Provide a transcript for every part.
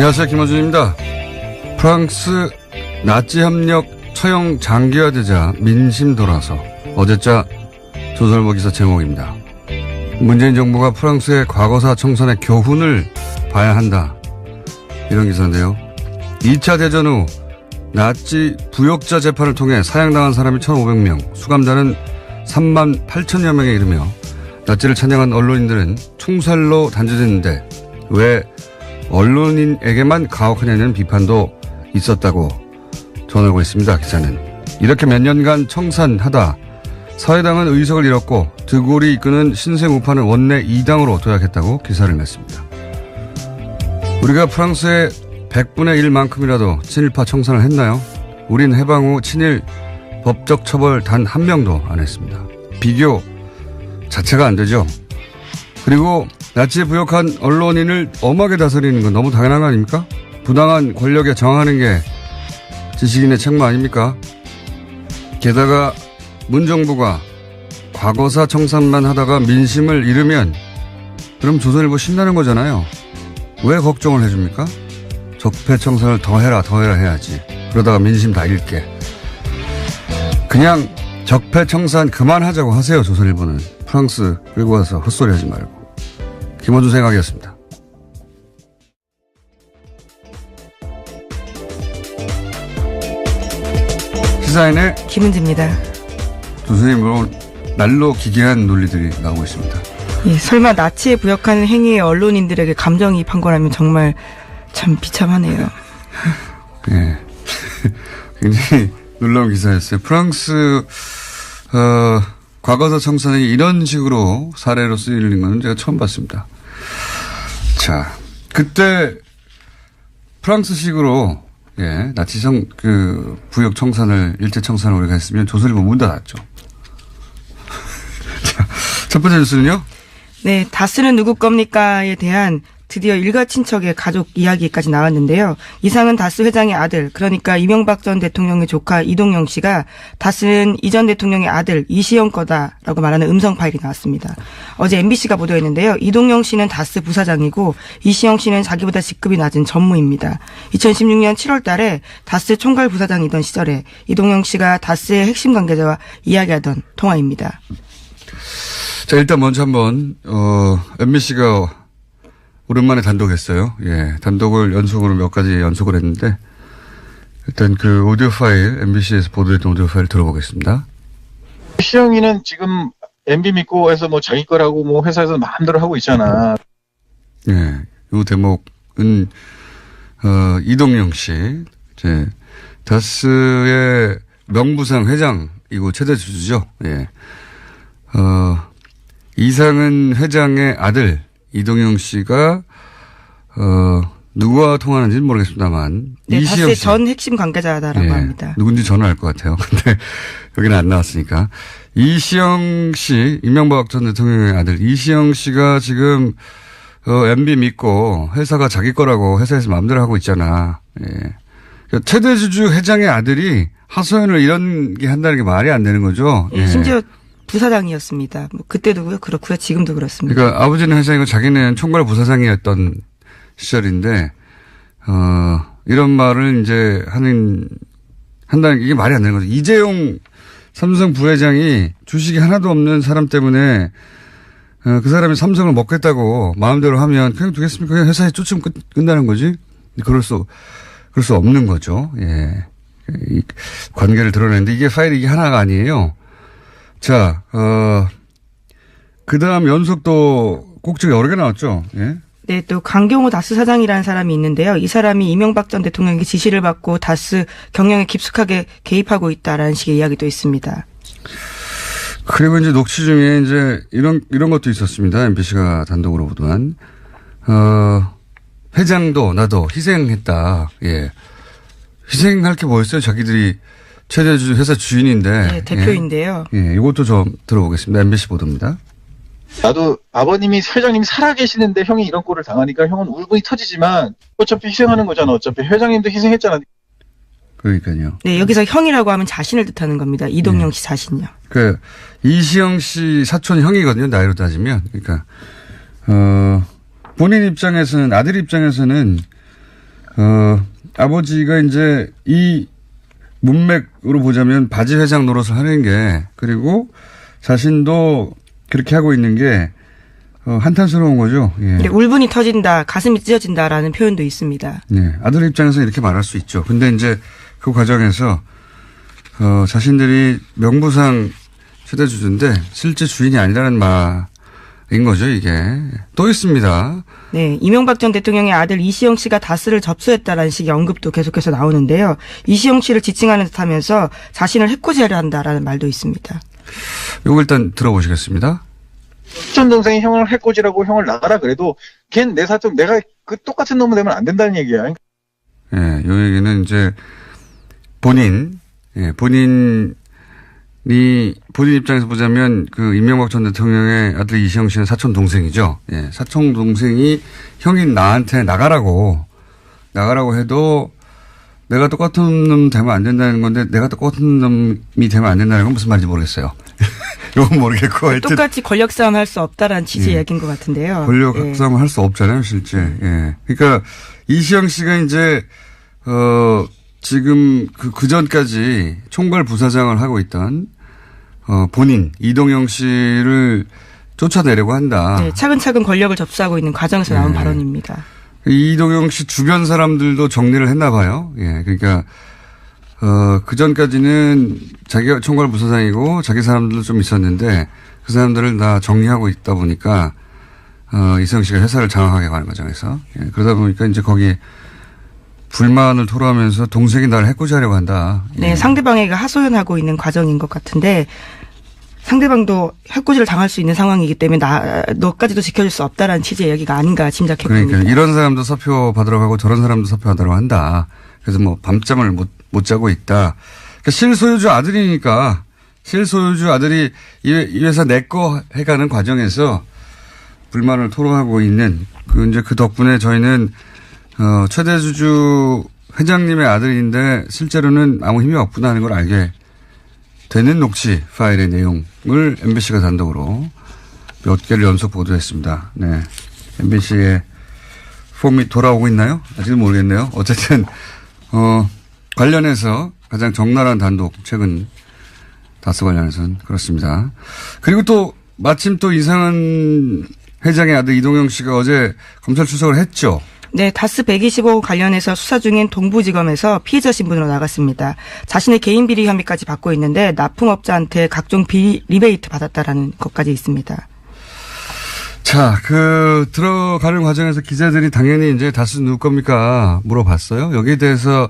안녕하세요. 김어준입니다. 프랑스 나치 협력 처형 장기화되자 민심 돌아서 어제자 조선일보 기사 제목입니다. 문재인 정부가 프랑스의 과거사 청산의 교훈을 봐야 한다. 이런 기사인데요. 2차 대전 후 나치 부역자 재판을 통해 사형당한 사람이 1,500명, 수감자는 3만 8천여 명에 이르며 나치를 찬양한 언론인들은 총살로 단죄됐는데 왜 언론인에게만 가혹하냐는 비판도 있었다고 전하고 있습니다. 기자는 이렇게 몇 년간 청산하다 사회당은 의석을 잃었고 드골이 이끄는 신생 우파는 원내 2당으로 도약했다고 기사를 냈습니다. 우리가 프랑스의 100분의 1만큼이라도 친일파 청산을 했나요? 우린 해방 후 친일 법적 처벌 단 한 명도 안 했습니다. 비교 자체가 안 되죠. 그리고 나치에 부역한 언론인을 엄하게 다스리는 건 너무 당연한 거 아닙니까? 부당한 권력에 저항하는 게 지식인의 책무 아닙니까? 게다가 문정부가 과거사 청산만 하다가 민심을 잃으면 그럼 조선일보 신나는 거잖아요. 왜 걱정을 해줍니까? 적폐청산을 더 해라 해야지. 그러다가 민심 다 잃게. 그냥 적폐청산 그만하자고 하세요. 조선일보는. 프랑스 끌고 와서 헛소리 하지 말고. 김원준 생각이었습니다. 시사인의 김은지입니다. 조선일보 날로 기괴한 논리들이 나오고 있습니다. 예, 설마 나치에 부역하는 행위에 언론인들에게 감정이입한 거라면 정말 참 비참하네요. 예. 굉장히 놀라운 기사였어요. 프랑스 과거사 청산이 이런 식으로 사례로 쓰이는 건 제가 처음 봤습니다. 자, 그때 프랑스식으로 예, 나치성 부역 청산을 일제 청산을 우리가 했으면 조선일보 문 닫았죠. 자, 첫 번째 뉴스는요? 네, 다스는 누구 겁니까에 대한 드디어 일가 친척의 가족 이야기까지 나왔는데요. 이상은 다스 회장의 아들, 그러니까 이명박 전 대통령의 조카 이동영 씨가 다스는 이 전 대통령의 아들 이시영 거다라고 말하는 음성 파일이 나왔습니다. 어제 MBC가 보도했는데요. 이동영 씨는 다스 부사장이고 이시영 씨는 자기보다 직급이 낮은 전무입니다. 2016년 7월 달에 다스 총괄 부사장이던 시절에 이동영 씨가 다스의 핵심 관계자와 이야기하던 통화입니다. 자, 일단 먼저 한번 MBC가 오랜만에 단독했어요. 예, 단독을 연속으로 몇 가지 연속을 했는데 일단 그 오디오 파일, MBC에서 보도했던 오디오 파일 들어보겠습니다. 시영이는 지금 MB 믿고 해서 뭐 자기 거라고 뭐 회사에서 마음대로 하고 있잖아. 예, 이 대목은 이동영 씨, 이제 다스의 명부상 회장이고 최대 주주죠. 예, 이상은 회장의 아들. 이동영 씨가 누구와 통화하는지는 모르겠습니다만 네, 다스의 전 핵심 관계자다라고 합니다. 누군지 저는 알 것 같아요. 근데 여기는 안 나왔으니까. 이시영 씨, 이명박 전 대통령의 아들 이시영 씨가 지금 MB 믿고 회사가 자기 거라고 회사에서 마음대로 하고 있잖아. 예. 최대 주주 회장의 아들이 하소연을 이런 게 한다는 게 말이 안 되는 거죠. 예, 심지어 부사장이었습니다. 뭐 그때도 그렇고요. 지금도 그렇습니다. 그러니까 아버지는 회장이고 자기는 총괄 부사장이었던 시절인데 이런 말을 이제 한다는 게 이게 말이 안 되는 거죠. 이재용 삼성 부회장이 주식이 하나도 없는 사람 때문에 그 사람이 삼성을 먹겠다고 마음대로 하면 그냥 두겠습니까? 그냥 회사에 쫓으면 끝나는 거지. 그럴 수 없는 거죠. 예. 이 관계를 드러내는데 이게 파일이 이게 하나가 아니에요. 자, 그 다음 연속도 꼭지가 여러 개 나왔죠. 예? 네, 또 강경호 다스 사장이라는 사람이 있는데요. 이 사람이 이명박 전 대통령에게 지시를 받고 다스 경영에 깊숙하게 개입하고 있다라는 식의 이야기도 있습니다. 그리고 이제 녹취 중에 이제 이런 것도 있었습니다. MBC가 단독으로 보도한. 회장도 나도 희생했다. 예. 희생할 게 뭐였어요? 자기들이 최대 회사 주인인데. 네, 대표인데요. 예, 이것도 좀 들어보겠습니다. MBC 보도입니다. 나도 아버님이 회장님이 살아계시는데 형이 이런 꼴을 당하니까 형은 울분이 터지지만 어차피 희생하는 거잖아. 어차피 회장님도 희생했잖아. 그러니까요. 네, 여기서 형이라고 하면 자신을 뜻하는 겁니다. 이동영 씨 자신요. 그 이시영 씨 사촌 형이거든요. 나이로 따지면. 그러니까 본인 입장에서는 아들 입장에서는 아버지가 이제 이 문맥으로 보자면 바지 회장 노릇을 하는 게, 그리고 자신도 그렇게 하고 있는 게 한탄스러운 거죠. 예. 네, 울분이 터진다, 가슴이 찢어진다라는 표현도 있습니다. 네, 아들 입장에서 이렇게 말할 수 있죠. 근데 이제 그 과정에서 자신들이 명부상 최대 주주인데 실제 주인이 아니라는 말인 거죠, 이게. 또 있습니다. 네, 이명박 전 대통령의 아들 이시영 씨가 다스를 접수했다라는 식의 언급도 계속해서 나오는데요. 이시영 씨를 지칭하는 듯하면서 자신을 해코지하려 한다라는 말도 있습니다. 이거 일단 들어보시겠습니다. 사촌 동생이 형을 해코지라고 형을 나가라 그래도 걘 내 사촌, 내가 그 똑같은 놈이 되면 안 된다는 얘기야. 예, 요 얘기는 이제 본인 입장에서 보자면 그 이명박 전 대통령의 아들 이시영 씨는 사촌 동생이죠. 예, 사촌 동생이 형인 나한테 나가라고 해도 내가 똑같은 놈 되면 안 된다는 건데 내가 똑같은 놈이 되면 안 된다는 건 무슨 말인지 모르겠어요. 이건 모르겠고. 하여튼 똑같이 권력 싸움 할 수 없다라는 취지의 이야기인 것 같은데요. 권력 싸움을 할 수 없잖아요, 실제. 예. 그러니까 이시영 씨가 이제 지금 그 전까지 총괄 부사장을 하고 있던 본인 이동영 씨를 쫓아내려고 한다. 네, 차근차근 권력을 접수하고 있는 과정에서 나온 발언입니다. 이동영 씨 주변 사람들도 정리를 했나 봐요. 예. 그러니까 그 전까지는 자기가 총괄 부사장이고 자기 사람들도 좀 있었는데 그 사람들을 다 정리하고 있다 보니까 이시영 씨가 회사를 장악하게 가는 과정에서, 예. 그러다 보니까 이제 거기에 불만을 토로하면서 동생이 나를 해코지하려고 한다. 예. 네, 상대방에게 하소연하고 있는 과정인 것 같은데 상대방도 해코지를 당할 수 있는 상황이기 때문에 너까지도 지켜줄 수 없다라는 취지의 이야기가 아닌가 짐작해 봅니다. 그러니까 이런 사람도 사표 받으러 가고 저런 사람도 사표 받으러 한다. 그래서 뭐 밤잠을 못 자고 있다. 그러니까 실소유주 아들이니까 실소유주 아들이 이 회사 내 거 해가는 과정에서 불만을 토로하고 있는 이제 그 덕분에 저희는 최대 주주 회장님의 아들인데 실제로는 아무 힘이 없구나 하는 걸 알게 되는 녹취 파일의 내용을 MBC가 단독으로 몇 개를 연속 보도했습니다. 네. MBC의 폼이 돌아오고 있나요? 아직은 모르겠네요. 어쨌든, 관련해서 가장 적나라한 단독, 최근 다스 관련해서는 그렇습니다. 그리고 또 마침 또 이상은 회장의 아들 이동영 씨가 어제 검찰 출석을 했죠. 네, 다스 125 관련해서 수사 중인 동부지검에서 피해자 신분으로 나갔습니다. 자신의 개인 비리 혐의까지 받고 있는데 납품업자한테 각종 비리 리베이트 받았다라는 것까지 있습니다. 자, 들어가는 과정에서 기자들이 당연히 이제 다스 누구 겁니까? 물어봤어요. 여기에 대해서,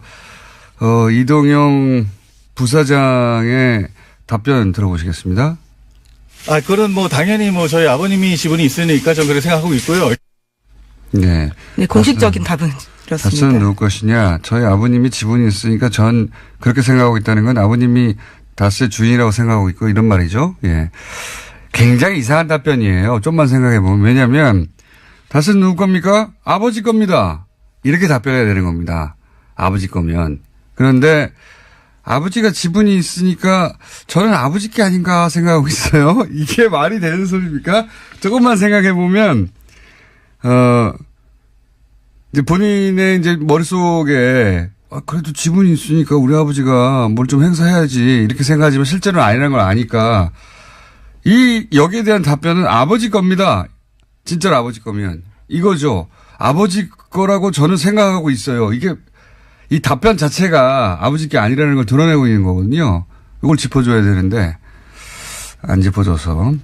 이동영 부사장의 답변 들어보시겠습니다. 그건 당연히 저희 아버님이 지분이 있으니까 전 그렇게 생각하고 있고요. 네, 공식적인 답은 이렇습니다. 다스는 누구 것이냐? 저희 아버님이 지분이 있으니까 전 그렇게 생각하고 있다는 건 아버님이 다스의 주인이라고 생각하고 있고 이런 말이죠. 예. 굉장히 이상한 답변이에요. 좀만 생각해 보면. 왜냐하면 다스는 누구 겁니까? 아버지 겁니다. 이렇게 답변해야 되는 겁니다. 아버지 거면. 그런데 아버지가 지분이 있으니까 저는 아버지 게 아닌가 생각하고 있어요. 이게 말이 되는 소리입니까? 조금만 생각해 보면 이제 본인의 이제 머릿속에 그래도 지분이 있으니까 우리 아버지가 뭘 좀 행사해야지 이렇게 생각하지만 실제로는 아니라는 걸 아니까 여기에 대한 답변은 아버지 겁니다. 진짜로 아버지 거면 이거죠. 아버지 거라고 저는 생각하고 있어요. 이 답변 자체가 아버지 게 아니라는 걸 드러내고 있는 거거든요. 이걸 짚어줘야 되는데 안 짚어줘서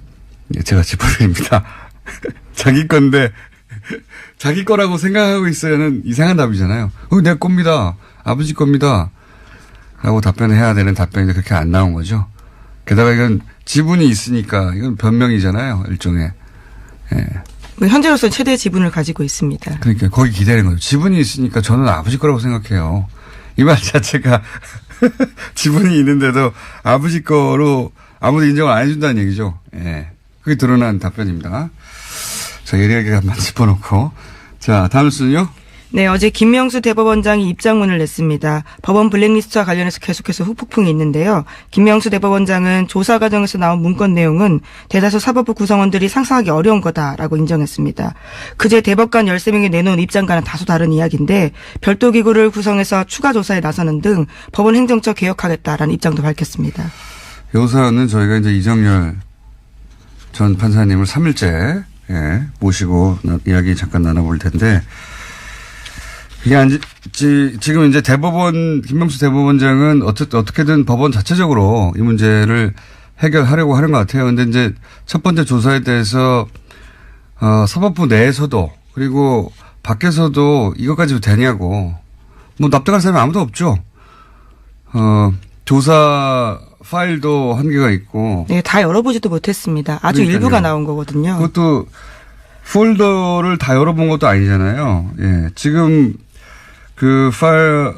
제가 짚어드립니다. 자기 건데 자기 거라고 생각하고 있어야는 이상한 답이잖아요. 내 겁니다. 아버지 겁니다. 라고 답변해야 되는 답변이 그렇게 안 나온 거죠. 게다가 이건 지분이 있으니까 이건 변명이잖아요. 일종의. 예. 현재로서는 최대 지분을 가지고 있습니다. 그러니까 거기 기다리는 거죠. 지분이 있으니까 저는 아버지 거라고 생각해요. 이 말 자체가 지분이 있는데도 아버지 거로 아무도 인정을 안 해준다는 얘기죠. 예. 그게 드러난 답변입니다. 자, 예리하게 한번 짚어놓고. 자, 다음 순요. 네, 어제 김명수 대법원장이 입장문을 냈습니다. 법원 블랙리스트와 관련해서 계속해서 후폭풍이 있는데요. 김명수 대법원장은 조사 과정에서 나온 문건 내용은 대다수 사법부 구성원들이 상상하기 어려운 거다라고 인정했습니다. 그제 대법관 13명이 내놓은 입장과는 다소 다른 이야기인데 별도 기구를 구성해서 추가 조사에 나서는 등 법원 행정처 개혁하겠다라는 입장도 밝혔습니다. 요사는 저희가 이제 이정열 전 판사님을 3일째 모시고 이야기 잠깐 나눠볼 텐데 이게 지금 이제 김명수 대법원장은 어떻게든 법원 자체적으로 이 문제를 해결하려고 하는 것 같아요. 근데 이제 첫 번째 조사에 대해서, 사법부 내에서도 그리고 밖에서도 이것까지 되냐고 뭐 납득할 사람이 아무도 없죠. 조사 파일도 한계가 있고. 네, 다 열어보지도 못했습니다. 아주 그러니까요. 일부가 나온 거거든요. 그것도 폴더를 다 열어본 것도 아니잖아요. 예. 지금 그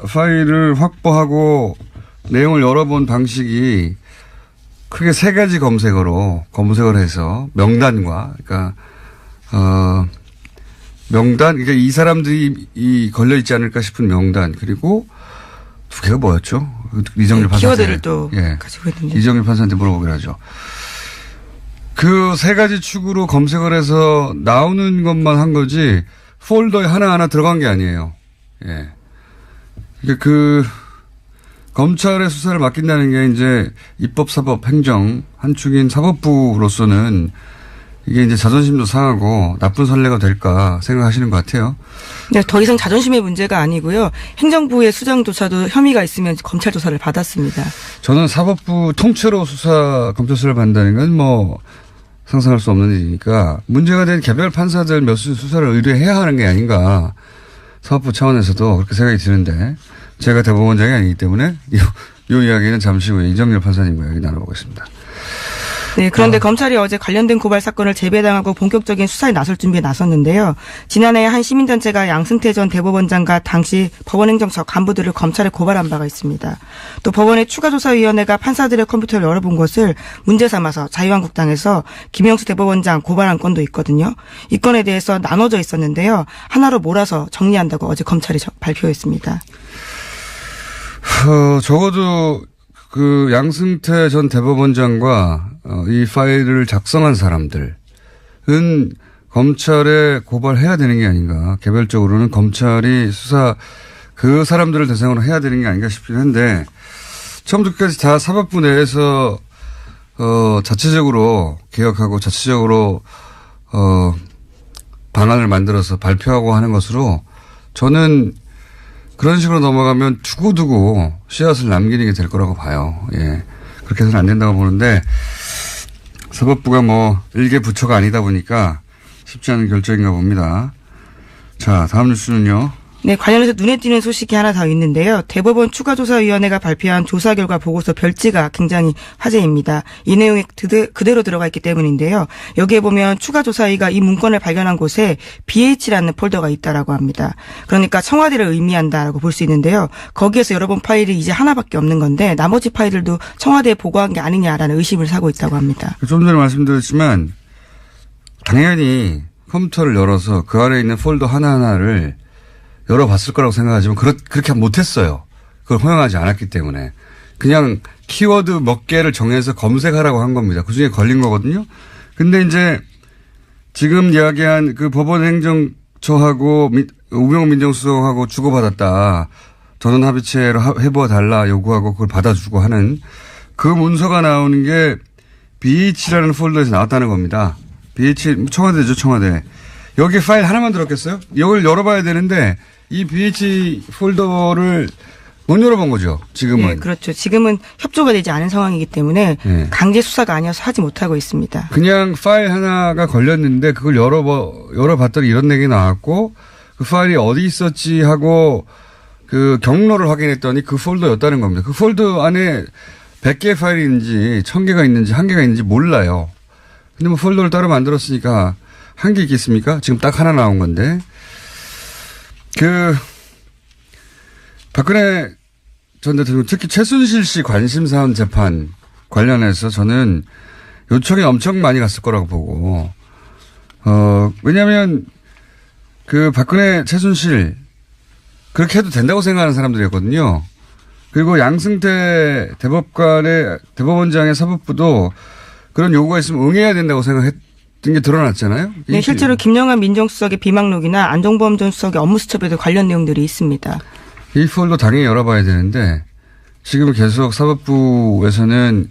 파일을 확보하고 내용을 열어본 방식이 크게 3가지 검색을 해서 명단과, 그러니까, 명단, 그러니까 이 사람들이 걸려있지 않을까 싶은 명단, 그리고 2개가 뭐였죠? 이정열 판사한테. 키워드를 또 가지고 있는데. 이정열 판사한테 물어보기로 하죠. 그 3가지 축으로 검색을 해서 나오는 것만 한 거지, 폴더에 하나하나 들어간 게 아니에요. 예. 검찰의 수사를 맡긴다는 게 이제 입법, 사법, 행정 한 축인 사법부로서는 이게 이제 자존심도 상하고 나쁜 선례가 될까 생각하시는 것 같아요. 네, 더 이상 자존심의 문제가 아니고요. 행정부의 수장조차도 혐의가 있으면 검찰 조사를 받았습니다. 저는 사법부 통째로 검찰 수사를 받는다는 건 뭐 상상할 수 없는 일이니까 문제가 된 개별 판사들 몇 수사를 의뢰해야 하는 게 아닌가. 사법부 차원에서도 그렇게 생각이 드는데 제가 대법원장이 아니기 때문에 이 이야기는 잠시 후에 이정열 판사님과 이야기 나눠보겠습니다. 네, 그런데 검찰이 어제 관련된 고발 사건을 재배당하고 본격적인 수사에 나설 준비에 나섰는데요. 지난해 한 시민단체가 양승태 전 대법원장과 당시 법원행정처 간부들을 검찰에 고발한 바가 있습니다. 또 법원의 추가조사위원회가 판사들의 컴퓨터를 열어본 것을 문제 삼아서 자유한국당에서 김영수 대법원장 고발한 건도 있거든요. 이 건에 대해서 나눠져 있었는데요. 하나로 몰아서 정리한다고 어제 검찰이 발표했습니다. 적어도 그 양승태 전 대법원장과 이 파일을 작성한 사람들은 검찰에 고발해야 되는 게 아닌가. 개별적으로는 검찰이 수사 그 사람들을 대상으로 해야 되는 게 아닌가 싶긴 한데 처음부터 끝까지 다 사법부 내에서 자체적으로 개혁하고 자체적으로 방안을 만들어서 발표하고 하는 것으로 저는 그런 식으로 넘어가면 두고두고 씨앗을 남기는 게 될 거라고 봐요. 예. 그렇게 해서는 안 된다고 보는데 사법부가 뭐 일개 부처가 아니다 보니까 쉽지 않은 결정인가 봅니다. 자, 다음 뉴스는요. 네, 관련해서 눈에 띄는 소식이 하나 더 있는데요. 대법원 추가조사위원회가 발표한 조사 결과 보고서 별지가 굉장히 화제입니다. 이 내용이 그대로 들어가 있기 때문인데요. 여기에 보면 추가조사위가 이 문건을 발견한 곳에 BH라는 폴더가 있다라고 합니다. 그러니까 청와대를 의미한다라고 볼 수 있는데요. 거기에서 열어본 파일이 이제 하나밖에 없는 건데 나머지 파일들도 청와대에 보고한 게 아니냐라는 의심을 사고 있다고 합니다. 좀 전에 말씀드렸지만 당연히 컴퓨터를 열어서 그 안에 있는 폴더 하나하나를 열어봤을 거라고 생각하지만 그렇게 못했어요. 그걸 허용하지 않았기 때문에. 그냥 키워드 몇 개를 정해서 검색하라고 한 겁니다. 그중에 걸린 거거든요. 근데 이제 지금 이야기한 그 법원행정처하고 우병우 민정수석하고 주고받았다. 전원 합의체로 해보아 달라 요구하고 그걸 받아주고 하는 그 문서가 나오는 게 BH라는 폴더에서 나왔다는 겁니다. BH, 청와대죠, 청와대. 여기 파일 하나만 들었겠어요? 이걸 열어봐야 되는데 이 BH 폴더를 못 열어본 거죠, 지금은. 네, 그렇죠. 지금은 협조가 되지 않은 상황이기 때문에 네. 강제 수사가 아니어서 하지 못하고 있습니다. 그냥 파일 하나가 걸렸는데 그걸 열어봤더니 이런 내용이 나왔고 그 파일이 어디 있었지 하고 그 경로를 확인했더니 그 폴더였다는 겁니다. 그 폴더 안에 100개의 파일이 있는지 1000개가 있는지 1개가 있는지 몰라요. 근데 뭐 폴더를 따로 만들었으니까 한 개 있겠습니까? 지금 딱 하나 나온 건데. 박근혜 전 대통령 특히 최순실 씨 관심사원 재판 관련해서 저는 요청이 엄청 많이 갔을 거라고 보고, 왜냐면 그 박근혜 최순실 그렇게 해도 된다고 생각하는 사람들이었거든요. 그리고 양승태 대법원장의 사법부도 그런 요구가 있으면 응해야 된다고 생각했던 게 드러났잖아요. 네, 실제로 김영환 민정수석의 비망록이나 안종범 전 수석의 업무 수첩에도 관련 내용들이 있습니다. 이 폴도 당연히 열어봐야 되는데 지금 계속 사법부에서는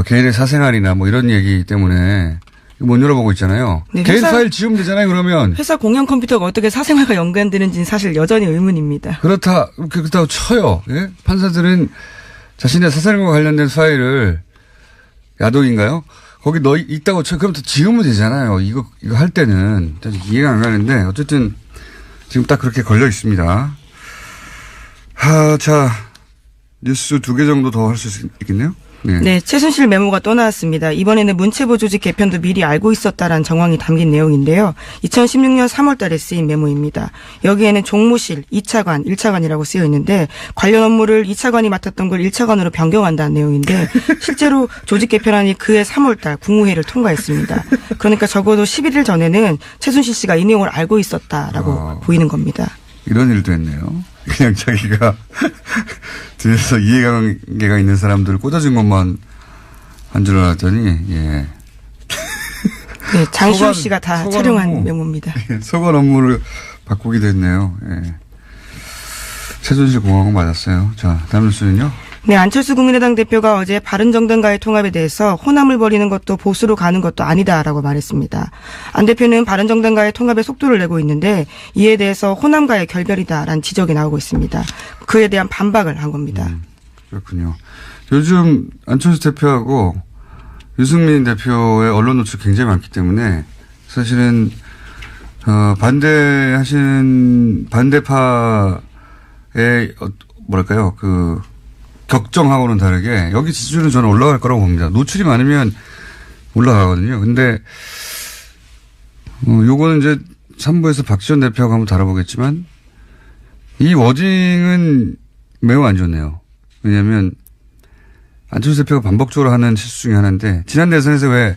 개인의 사생활이나 뭐 이런 얘기 때문에 못 열어보고 있잖아요. 네, 개인 파일 지우면 되잖아요. 그러면. 회사 공용 컴퓨터가 어떻게 사생활과 연관되는지는 사실 여전히 의문입니다. 그렇다고 쳐요. 예? 판사들은 자신의 사생활과 관련된 파일을 야동인가요? 거기 있다고 쳐. 그럼 또 지우면 되잖아요. 이거 할 때는. 이해가 안 가는데 어쨌든 지금 딱 그렇게 걸려 있습니다. 자, 뉴스 2개 정도 더 할 수 있겠네요. 네, 최순실 메모가 또 나왔습니다. 이번에는 문체부 조직 개편도 미리 알고 있었다라는 정황이 담긴 내용인데요. 2016년 3월 달에 쓰인 메모입니다. 여기에는 종무실 2차관, 1차관이라고 쓰여 있는데 관련 업무를 2차관이 맡았던 걸 1차관으로 변경한다는 내용인데 실제로 조직 개편안이 그해 3월 달 국무회의를 통과했습니다. 그러니까 적어도 11일 전에는 최순실 씨가 이 내용을 알고 있었다라고 보이는 겁니다. 이런 일도 했네요. 그냥 자기가 뒤에서 이해관계가 있는 사람들을 꽂아준 것만 한 줄 알았더니, 예. 네, 장시호 씨가 다 촬영한 메모입니다. 소관 업무를 바꾸기도 했네요. 예. 최순실 공화국 맞았어요. 자, 다음 뉴스는요? 네, 안철수 국민의당 대표가 어제 바른정당과의 통합에 대해서 호남을 벌이는 것도 보수로 가는 것도 아니다라고 말했습니다. 안 대표는 바른정당과의 통합에 속도를 내고 있는데 이에 대해서 호남과의 결별이다라는 지적이 나오고 있습니다. 그에 대한 반박을 한 겁니다. 그렇군요. 요즘 안철수 대표하고 유승민 대표의 언론 노출 굉장히 많기 때문에 사실은 반대하시는 반대파의 뭐랄까요 격정하고는 다르게 여기 지지율은 저는 올라갈 거라고 봅니다. 노출이 많으면 올라가거든요. 근데 요거는 이제 3부에서 박지원 대표하고 한번 다뤄보겠지만 이 워딩은 매우 안 좋네요. 왜냐하면 안철수 대표가 반복적으로 하는 실수 중에 하나인데 지난 대선에서 왜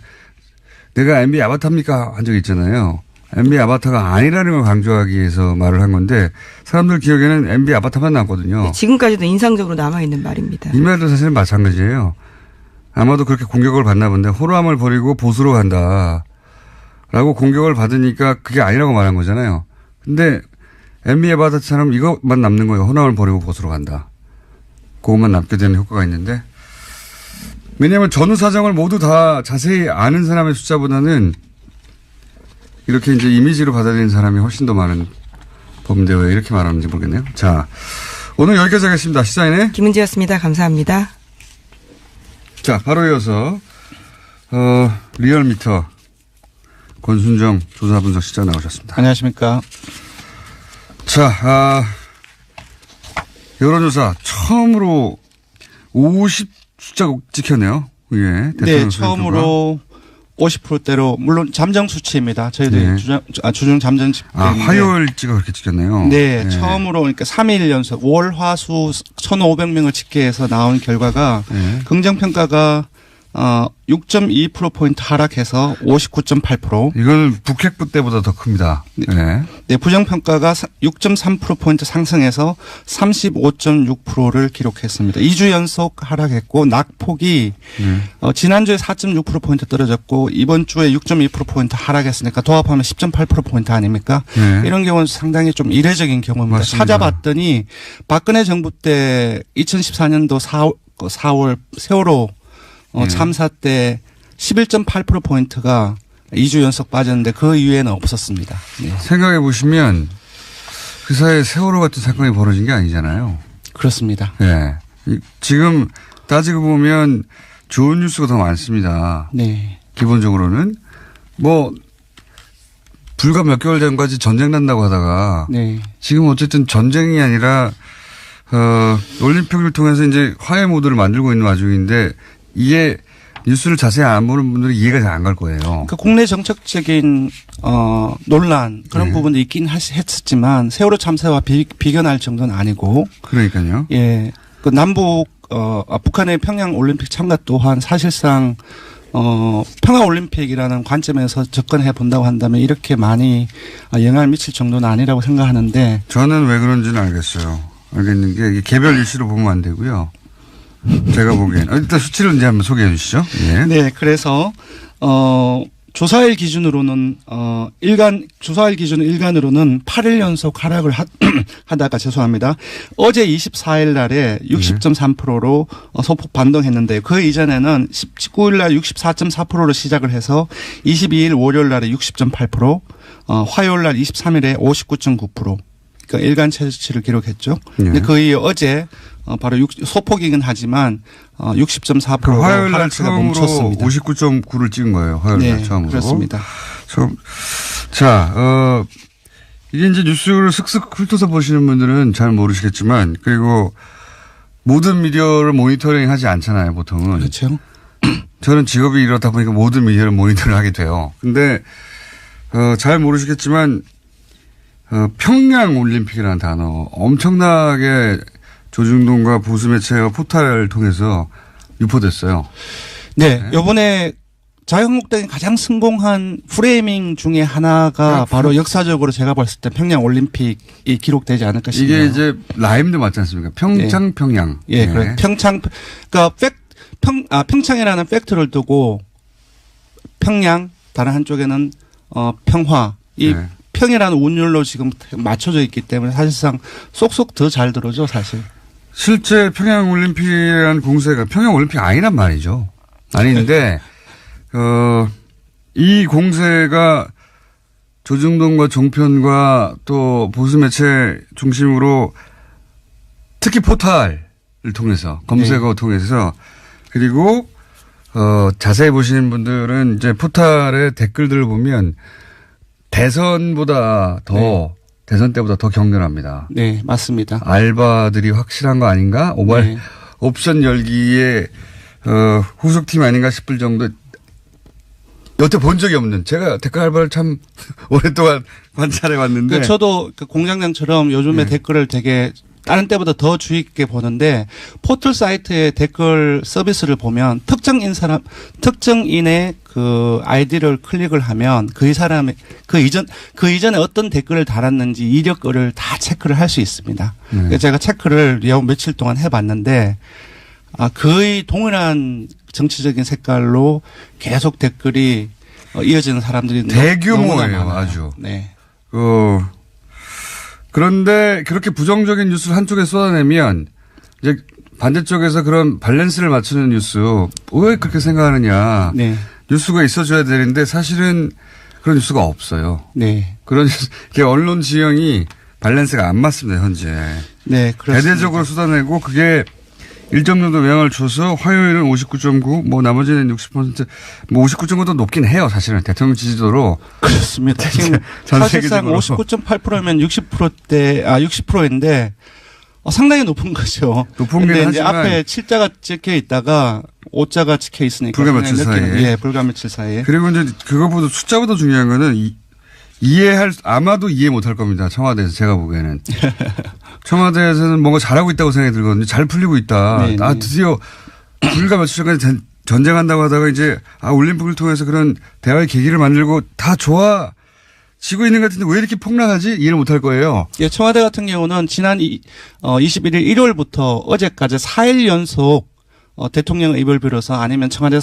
내가 MB 아바타입니까 한 적이 있잖아요. MB 아바타가 아니라는 걸 강조하기 위해서 말을 한 건데 사람들 기억에는 MB 아바타만 남거든요. 네, 지금까지도 인상적으로 남아있는 말입니다. 이 말도 사실은 마찬가지예요. 아마도 그렇게 공격을 받나 본데 호남을 버리고 보수로 간다. 라고 공격을 받으니까 그게 아니라고 말한 거잖아요. 근데 MB 아바타처럼 이것만 남는 거예요. 호남을 버리고 보수로 간다. 그것만 남게 되는 효과가 있는데 왜냐하면 전후 사정을 모두 다 자세히 아는 사람의 숫자보다는 이렇게 이제 이미지로 받아들이는 사람이 훨씬 더 많은 법인데 왜 이렇게 말하는지 모르겠네요. 자, 오늘 여기까지 하겠습니다. 시사인의 김은지였습니다. 감사합니다. 자, 바로 이어서 리얼미터 권순정 조사분석실장 나오셨습니다. 안녕하십니까. 자, 여론조사 처음으로 50 숫자 찍혔네요. 예, 네, 처음으로 50%대로 물론 잠정 수치입니다. 저희들이 네. 주중 잠정 집계인데. 화요일치가 그렇게 찍혔네요. 네, 처음으로 그러니까 3일 연속 월, 화, 수 1,500명을 집계해서 나온 결과가 긍정평가가 6.2%포인트 하락해서 59.8%. 이건 북핵부 때보다 더 큽니다. 네. 네, 부정평가가 6.3%포인트 상승해서 35.6%를 기록했습니다. 2주 연속 하락했고 낙폭이 지난주에 4.6%포인트 떨어졌고 이번 주에 6.2%포인트 하락했으니까 도합하면 10.8%포인트 아닙니까? 네. 이런 경우는 상당히 좀 이례적인 경우입니다. 맞습니다. 찾아봤더니 박근혜 정부 때 2014년도 4월 세월호 참사 때 11.8%포인트가 2주 연속 빠졌는데 그 이후에는 없었습니다. 네. 생각해 보시면 그 사이에 세월호 같은 사건이 벌어진 게 아니잖아요. 그렇습니다. 네. 지금 따지고 보면 좋은 뉴스가 더 많습니다. 네. 기본적으로는 뭐 불과 몇 개월 전까지 전쟁 난다고 하다가 네. 지금 어쨌든 전쟁이 아니라 올림픽을 통해서 이제 화해 모드를 만들고 있는 와중인데 이게 뉴스를 자세히 안 보는 분들은 이해가 잘 안 갈 거예요. 그 국내 정책적인 논란 그런 부분도 있긴 했었지만 세월호 참사와 비견할 정도는 아니고. 그러니까요. 예, 그 남북 북한의 평양 올림픽 참가 또한 사실상 평화올림픽이라는 관점에서 접근해 본다고 한다면 이렇게 많이 영향을 미칠 정도는 아니라고 생각하는데. 저는 왜 그런지는 알겠어요. 알겠는 게 이게 개별 이슈로 보면 안 되고요. 제가 보기엔. 일단 수치를 이제 한번 소개해 주시죠. 예. 네, 그래서, 조사일 기준으로는, 조사일 기준 일간으로는 8일 연속 하락을 하다가 죄송합니다. 어제 24일 날에 60.3%로 소폭 반등했는데 그 이전에는 19일 날 64.4%로 시작을 해서 22일 월요일 날에 60.8%, 화요일 날 23일에 59.9%. 그러니까 일간 최저치를 기록했죠. 근데 거의 어제 바로 소폭이긴 하지만 60.4%로 그 화요일 날 하락세가 처음으로 멈췄습니다. 59.9를 찍은 거예요. 화요일 날 네, 처음으로. 그렇습니다. 자, 이게 이제 뉴스를 슥슥 훑어서 보시는 분들은 잘 모르시겠지만 그리고 모든 미디어를 모니터링 하지 않잖아요, 보통은. 그렇죠. 저는 직업이 이렇다 보니까 모든 미디어를 모니터링 하게 돼요. 근데, 잘 모르시겠지만, 평양 올림픽이라는 단어 엄청나게 조중동과 보수 매체와 포탈을 통해서 유포됐어요. 네, 이번에 자유한국당이 가장 성공한 프레이밍 중에 하나가 바로 역사적으로 제가 봤을 때 평양 올림픽이 기록되지 않을까 싶네요. 이게 이제 라임도 맞지 않습니까? 평창, 네. 평양. 예, 그래. 평창, 그러니까 평창이라는 팩트를 두고 평양, 다른 한쪽에는 평화, 이 네. 평이라는 운율로 지금 맞춰져 있기 때문에 사실상 쏙쏙 더 잘 들어오죠, 사실. 실제 평양 올림픽이라는 공세가 평양 올림픽 아니란 말이죠. 아닌데, 이 공세가 조중동과 종편과 또 보수 매체 중심으로 특히 포탈을 통해서 검색어 통해서 그리고 자세히 보시는 분들은 이제 포탈의 댓글들을 보면 대선보다 더 대선 때보다 더 격렬합니다. 네, 맞습니다. 알바들이 확실한 거 아닌가? 네. 옵션 열기에 후속팀 아닌가 싶을 정도. 여태 본 적이 없는. 제가 댓글 알바를 참 오랫동안 관찰해 왔는데. 저도 그 공장장처럼 요즘에 댓글을 되게 다른 때보다 더 주의 깊게 보는데 포털 사이트의 댓글 서비스를 보면 특정인의 그 아이디를 클릭을 하면 그 사람의 그 이전에 어떤 댓글을 달았는지 이력을 다 체크를 할 수 있습니다. 그래서 제가 체크를 며칠 동안 해봤는데 거의 동일한 정치적인 색깔로 계속 댓글이 이어지는 사람들이 대규모예요, 아주. 네. 그런데 그렇게 부정적인 뉴스를 한쪽에 쏟아내면 이제 반대쪽에서 그런 밸런스를 맞추는 뉴스 왜 그렇게 생각하느냐. 네. 뉴스가 있어줘야 되는데 사실은 그런 뉴스가 없어요. 네. 그런 언론 지형이 밸런스가 안 맞습니다, 현재. 네, 그렇습니다. 대대적으로 쏟아내고 그게 일정 정도 영향을 줘서 화요일은 59.9, 뭐 나머지는 60%, 뭐 59.9도 높긴 해요, 사실은. 대통령 지지도로. 그렇습니다. 지금 사실상 59.8%면 60%인데 상당히 높은 거죠. 높은 게 근데 이제 하지만 앞에 7자가 찍혀 있다가 5자가 찍혀 있으니까. 불과 며칠 사이에. 예, 불과 며칠 사이에. 그리고 이제 그것보다 숫자보다 중요한 거는 아마도 이해 못할 겁니다. 청와대에서 제가 보기에는. 청와대에서는 뭔가 잘하고 있다고 생각이 들거든요. 잘 풀리고 있다. 네, 드디어 불과 며칠 전까지 전쟁한다고 하다가 이제 올림픽을 통해서 그런 대화의 계기를 만들고 다 좋아지고 있는 것 같은데 왜 이렇게 폭락하지? 이해를 못할 거예요. 예, 청와대 같은 경우는 지난 21일 일요일부터 어제까지 4일 연속 대통령의 입을 빌어서 아니면 청와대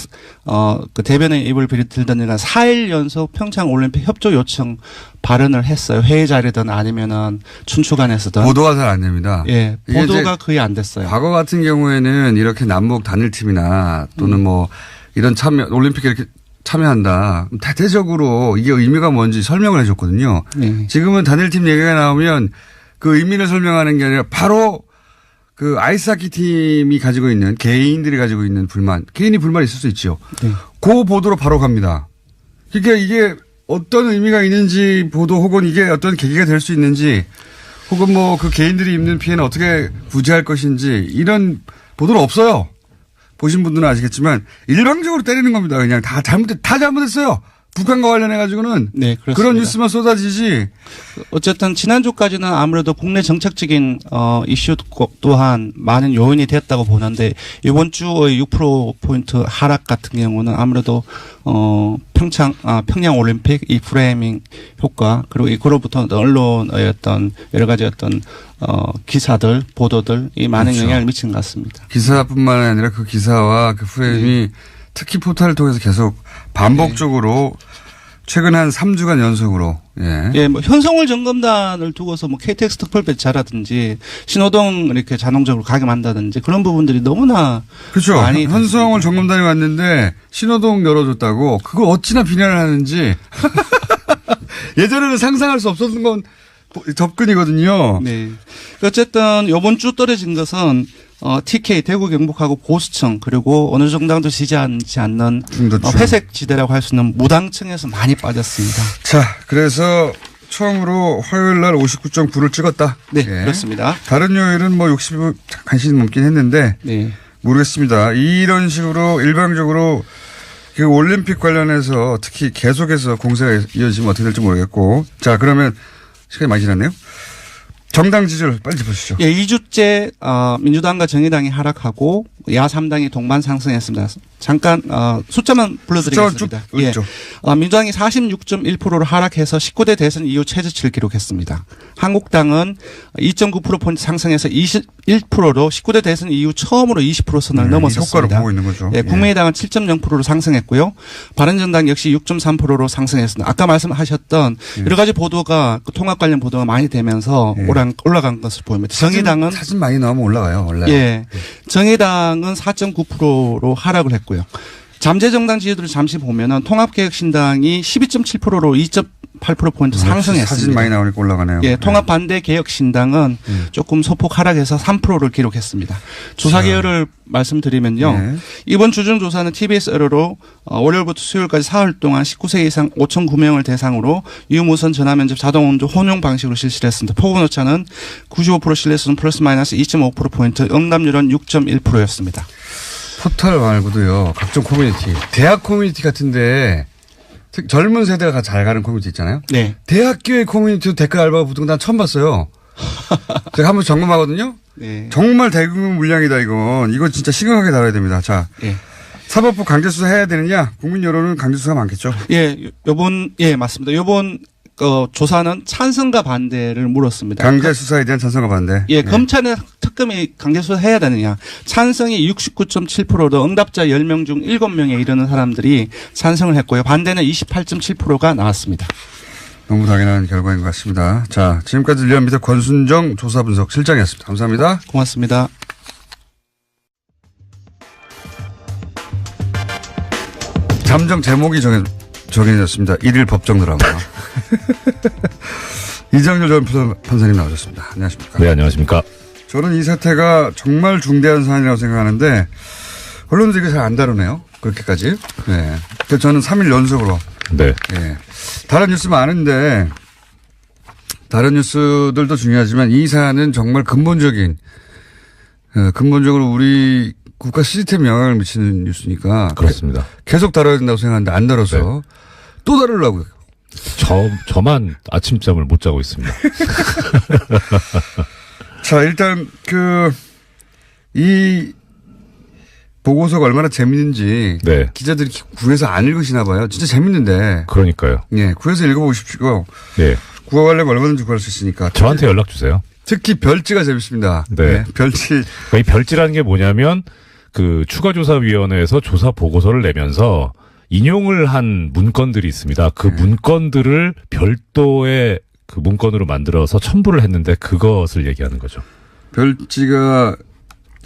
그 대변의 입을 빌든지가 4일 연속 평창 올림픽 협조 요청 발언을 했어요. 회의 자리든 아니면은 춘추관에서든. 보도가 잘 안 됩니다. 예, 보도가 거의 안 됐어요. 과거 같은 경우에는 이렇게 남북 단일팀이나 또는 뭐 이런 올림픽에 이렇게 참여한다. 대대적으로 이게 의미가 뭔지 설명을 해줬거든요. 네. 지금은 단일팀 얘기가 나오면 그 의미를 설명하는 게 아니라 바로 그 아이스하키 팀이 가지고 있는 개인들이 가지고 있는 불만, 개인이 불만이 있을 수 있죠. 네. 그 보도로 바로 갑니다. 그러니까 이게 어떤 의미가 있는지 보도 혹은 이게 어떤 계기가 될 수 있는지 혹은 뭐 그 개인들이 입는 피해는 어떻게 구제할 것인지 이런 보도는 없어요. 보신 분들은 아시겠지만 일방적으로 때리는 겁니다. 그냥 다 잘못했어요. 북한과 관련해가지고는 네, 그렇습니다. 그런 뉴스만 쏟아지지. 어쨌든 지난주까지는 아무래도 국내 정책적인 이슈 또한 많은 요인이 됐다고 보는데 이번 주의 6%포인트 하락 같은 경우는 아무래도 평양 올림픽 이 프레이밍 효과 그리고 이거로부터 언론의 어떤 여러 가지 어떤 기사들 보도들 이 많은 그렇죠. 영향을 미친 것 같습니다. 기사뿐만 아니라 그 기사와 그 프레임이 특히 포털을 통해서 계속 반복적으로 최근 한 3주간 연속으로 예, 뭐 현성월 점검단을 두고서 뭐 KTX 특별 배차라든지 신호등 이렇게 자동적으로 가게 만다든지 그런 부분들이 너무나 그렇죠. 많이 현수홍을 점검단이 왔는데 신호등 열어줬다고 그걸 어찌나 비난을 하는지 예전에는 상상할 수 없었던 건 접근이거든요. 네. 어쨌든 이번 주 떨어진 것은 TK 대구 경북하고 보수층 그리고 어느 정당도 지지하지 않는 중도층. 회색 지대라고 할 수 있는 무당층에서 많이 빠졌습니다. 자, 그래서 처음으로 화요일 날 59.9를 찍었다. 네, 예. 그렇습니다. 다른 요일은 뭐 60이 간신히 넘긴 했는데 네. 모르겠습니다. 이런 식으로 일방적으로 그 올림픽 관련해서 특히 계속해서 공세가 이어지면 어떻게 될지 모르겠고. 자, 그러면 시간이 많이 지났네요. 정당 지지를 빨리 짚어주시죠. 예, 2주째 민주당과 정의당이 하락하고 야3당이 동반 상승했습니다. 잠깐 숫자만 불러드리겠습니다. 숫자 쭉 민주당이 46.1%로 하락해서 19대 대선 이후 최저치를 기록했습니다. 한국당은 2.9%포인트 상승해서 21%로 19대 대선 이후 처음으로 20% 선을 넘었습니다. 효과를 보고 있는 거죠. 예, 국민의당은 7.0%로 상승했고요. 바른정당 역시 6.3%로 상승했습니다. 아까 말씀하셨던 여러 가지 보도가 통합 관련 보도가 많이 되면서 올라간 것을 보입니다. 정의당은 사진 많이 나오면 올라가요, 원래. 예. 정의당은 4.9%로 하락을 했고요. 잠재정당 지지도를 잠시 보면은 통합개혁신당이 12.7%로 2.8%포인트 상승했습니다. 사진 많이 나오니까 올라가네요. 예, 통합반대개혁신당은 조금 소폭 하락해서 3%를 기록했습니다. 조사계열을 말씀드리면요. 네. 이번 주중조사는 TBS 에러로 월요일부터 수요일까지 사흘 동안 19세 이상 5,009명을 대상으로 유무선 전화면접 자동운전 혼용 방식으로 실시를 했습니다. 포근오차는 95% 신뢰수준 플러스 마이너스 2.5%포인트, 응답률은 6.1%였습니다. 포털 말고도요, 각종 커뮤니티, 대학 커뮤니티 같은데, 젊은 세대가 잘 가는 커뮤니티 있잖아요. 네. 대학교의 커뮤니티도 댓글 알바가 붙은 건 난 처음 봤어요. 제가 한번 점검하거든요. 네. 정말 대규모 물량이다, 이건. 이거 진짜 심각하게 다뤄야 됩니다. 자. 예. 사법부 강제수사 해야 되느냐? 국민 여론은 강제수사가 많겠죠. 예, 맞습니다. 요번 조사는 찬성과 반대를 물었습니다. 강제수사에 대한 찬성과 반대. 예, 검찰의 특검이 강제수사 해야 되느냐. 찬성이 69.7%로 응답자 10명 중 7명에 이르는 사람들이 찬성을 했고요. 반대는 28.7%가 나왔습니다. 너무 당연한 결과인 것 같습니다. 자, 지금까지 리얼미터 권순정 조사분석 실장이었습니다. 감사합니다. 고맙습니다. 잠정 제목이 정해졌습니다. 1일 법정 드라마. 이정열 전 판사님 나오셨습니다. 안녕하십니까. 네, 안녕하십니까. 저는 이 사태가 정말 중대한 사안이라고 생각하는데 언론들이 잘 안 다루네요. 그렇게까지. 네. 그래서 저는 3일 연속으로. 네. 네. 다른 뉴스 많은데 다른 뉴스들도 중요하지만 이 사안은 정말 근본적으로 우리 국가 시스템에 영향을 미치는 뉴스니까. 그렇습니다. 계속 다뤄야 된다고 생각하는데 안 다뤄서 네. 또 다루려고요. 저만 아침잠을 못 자고 있습니다. 자, 일단 이 보고서가 얼마나 재밌는지 네. 기자들이 구해서 안 읽으시나 봐요. 진짜 재밌는데. 그러니까요. 예, 구해서 읽어보십시오. 네. 구하려면 얼마든지 구할 수 있으니까. 저한테 연락 주세요. 특히 별지가 재밌습니다. 네. 예, 별지. 그러니까 이 별지라는 게 뭐냐면 그 추가조사위원회에서 조사 보고서를 내면서 인용을 한 문건들이 있습니다. 그 문건들을 별도의 그 문건으로 만들어서 첨부를 했는데 그것을 얘기하는 거죠. 별지가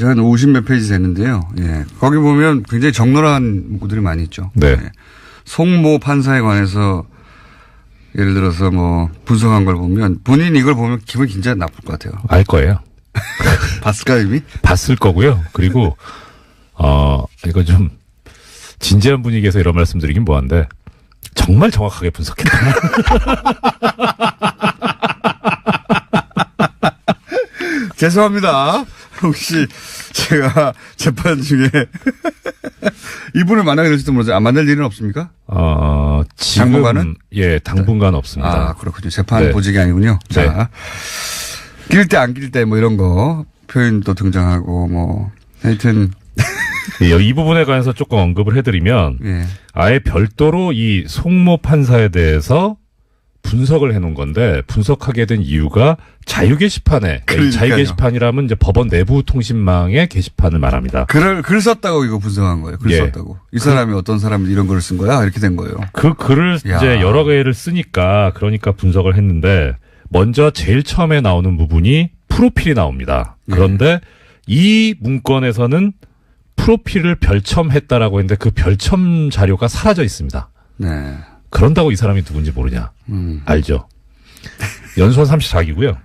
한 50몇 페이지 됐는데요. 예. 거기 보면 굉장히 적나라한 문구들이 많이 있죠. 네. 예. 송모 판사에 관해서 예를 들어서 뭐 분석한 걸 보면 본인이 이걸 보면 기분이 굉장히 나쁠 것 같아요. 알 거예요. 봤을까 이미? 봤을 거고요. 그리고 이거 좀 진지한 분위기에서 이런 말씀드리긴 뭐한데 정말 정확하게 분석했다. 죄송합니다. 혹시 제가 재판 중에 이분을 만나게 될지도 모르죠. 만날 일은 없습니까? 지금 당분간은? 예, 당분간 없습니다. 아, 그렇군요. 재판 네. 보직이 아니군요. 네. 자, 낄 때 안 낄 때 뭐 이런 거 표현도 등장하고 뭐 하여튼 예, 이 부분에 관해서 조금 언급을 해드리면 예. 아예 별도로 이 송모 판사에 대해서 분석을 해놓은 건데 분석하게 된 이유가 자유 게시판에 그러니까요. 자유 게시판이라면 이제 법원 내부 통신망의 게시판을 말합니다. 글 썼다고 이거 분석한 거예요. 글 예. 썼다고. 이 사람이 어떤 사람이 이런 글을 쓴 거야? 이렇게 된 거예요. 그 글을 야. 이제 여러 개를 쓰니까 그러니까 분석을 했는데 먼저 제일 처음에 나오는 부분이 프로필이 나옵니다. 그런데 이 문건에서는 프로필을 별첨했다라고 했는데 그 별첨 자료가 사라져 있습니다. 네. 그런다고 이 사람이 누군지 모르냐? 알죠. 연수원 34기고요.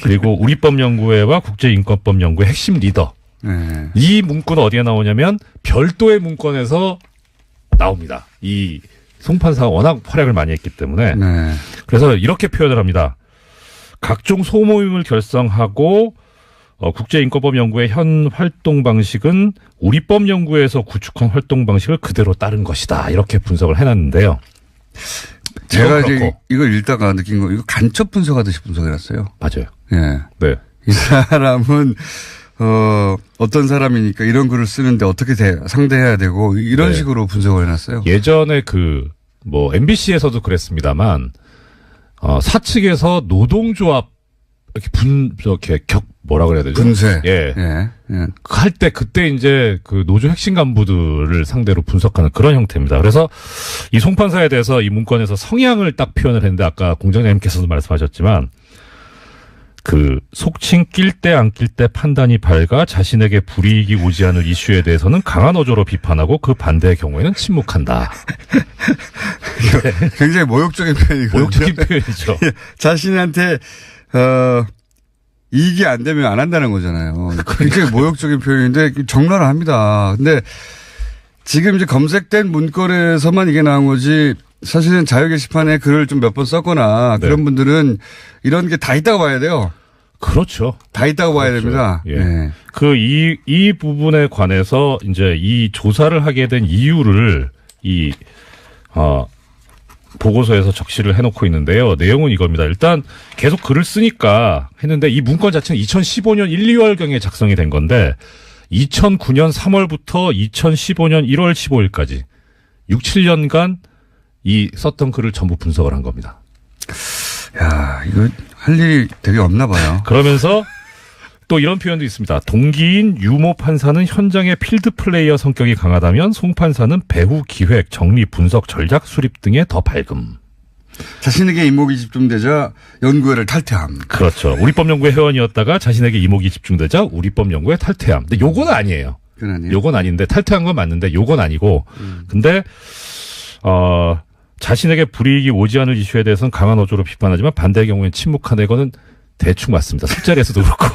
그리고 우리법연구회와 국제인권법연구회 핵심 리더. 네. 이 문구는 어디에 나오냐면 별도의 문건에서 나옵니다. 이 송판사가 워낙 활약을 많이 했기 때문에. 네. 그래서 이렇게 표현을 합니다. 각종 소모임을 결성하고 국제인권법연구회 현 활동 방식은 우리법연구회에서 구축한 활동 방식을 그대로 따른 것이다. 이렇게 분석을 해놨는데요. 제가 이건 이제 그렇고. 이걸 읽다가 느낀 거, 이거 간첩 분석하듯이 분석해놨어요. 맞아요. 예. 네. 이 사람은, 어떤 사람이니까 이런 글을 쓰는데 어떻게 상대해야 되고, 이런 네. 식으로 분석을 해놨어요. 예전에 MBC에서도 그랬습니다만, 사측에서 노동조합, 뭐라 그래야 되죠? 분쇄. 예. 예. 예. 그때 이제 그 노조 핵심 간부들을 상대로 분석하는 그런 형태입니다. 그래서 이 송판사에 대해서 이 문건에서 성향을 딱 표현을 했는데 아까 공장장님께서도 말씀하셨지만 속칭 낄 때 안 낄 때 판단이 밝아 자신에게 불이익이 오지 않을 이슈에 대해서는 강한 어조로 비판하고 그 반대의 경우에는 침묵한다. 굉장히 모욕적인 표현이거든요. 모욕적인 표현이죠. 자신한테, 이익이 안 되면 안 한다는 거잖아요. 굉장히 모욕적인 표현인데 적나라합니다. 근데 지금 이제 검색된 문건에서만 이게 나온 거지 사실은 자유 게시판에 글을 좀 몇 번 썼거나 네. 그런 분들은 이런 게 다 있다고 봐야 돼요. 그렇죠. 다 있다고 봐야 그렇죠. 됩니다. 예. 네. 이 부분에 관해서 이제 이 조사를 하게 된 이유를 보고서에서 적시를 해놓고 있는데요. 내용은 이겁니다. 일단 계속 글을 쓰니까 했는데 이 문건 자체는 2015년 1, 2월경에 작성이 된 건데 2009년 3월부터 2015년 1월 15일까지 6, 7년간 이 썼던 글을 전부 분석을 한 겁니다. 야, 이거 할 일이 되게 없나 봐요. 그러면서 또 이런 표현도 있습니다. 동기인 유모 판사는 현장의 필드 플레이어 성격이 강하다면 송 판사는 배후 기획, 정리, 분석, 전략 수립 등에 더 밝음. 자신에게 이목이 집중되자 연구회를 탈퇴함. 그렇죠. 우리법연구회 회원이었다가 자신에게 이목이 집중되자 우리법연구회 탈퇴함. 근데 요건 아니에요. 그건 아니에요. 요건 아닌데 탈퇴한 건 맞는데 요건 아니고. 근데 자신에게 불이익이 오지 않을 이슈에 대해서는 강한 어조로 비판하지만 반대의 경우에는 침묵한다. 이거는 대충 맞습니다. 술자리에서도 그렇고.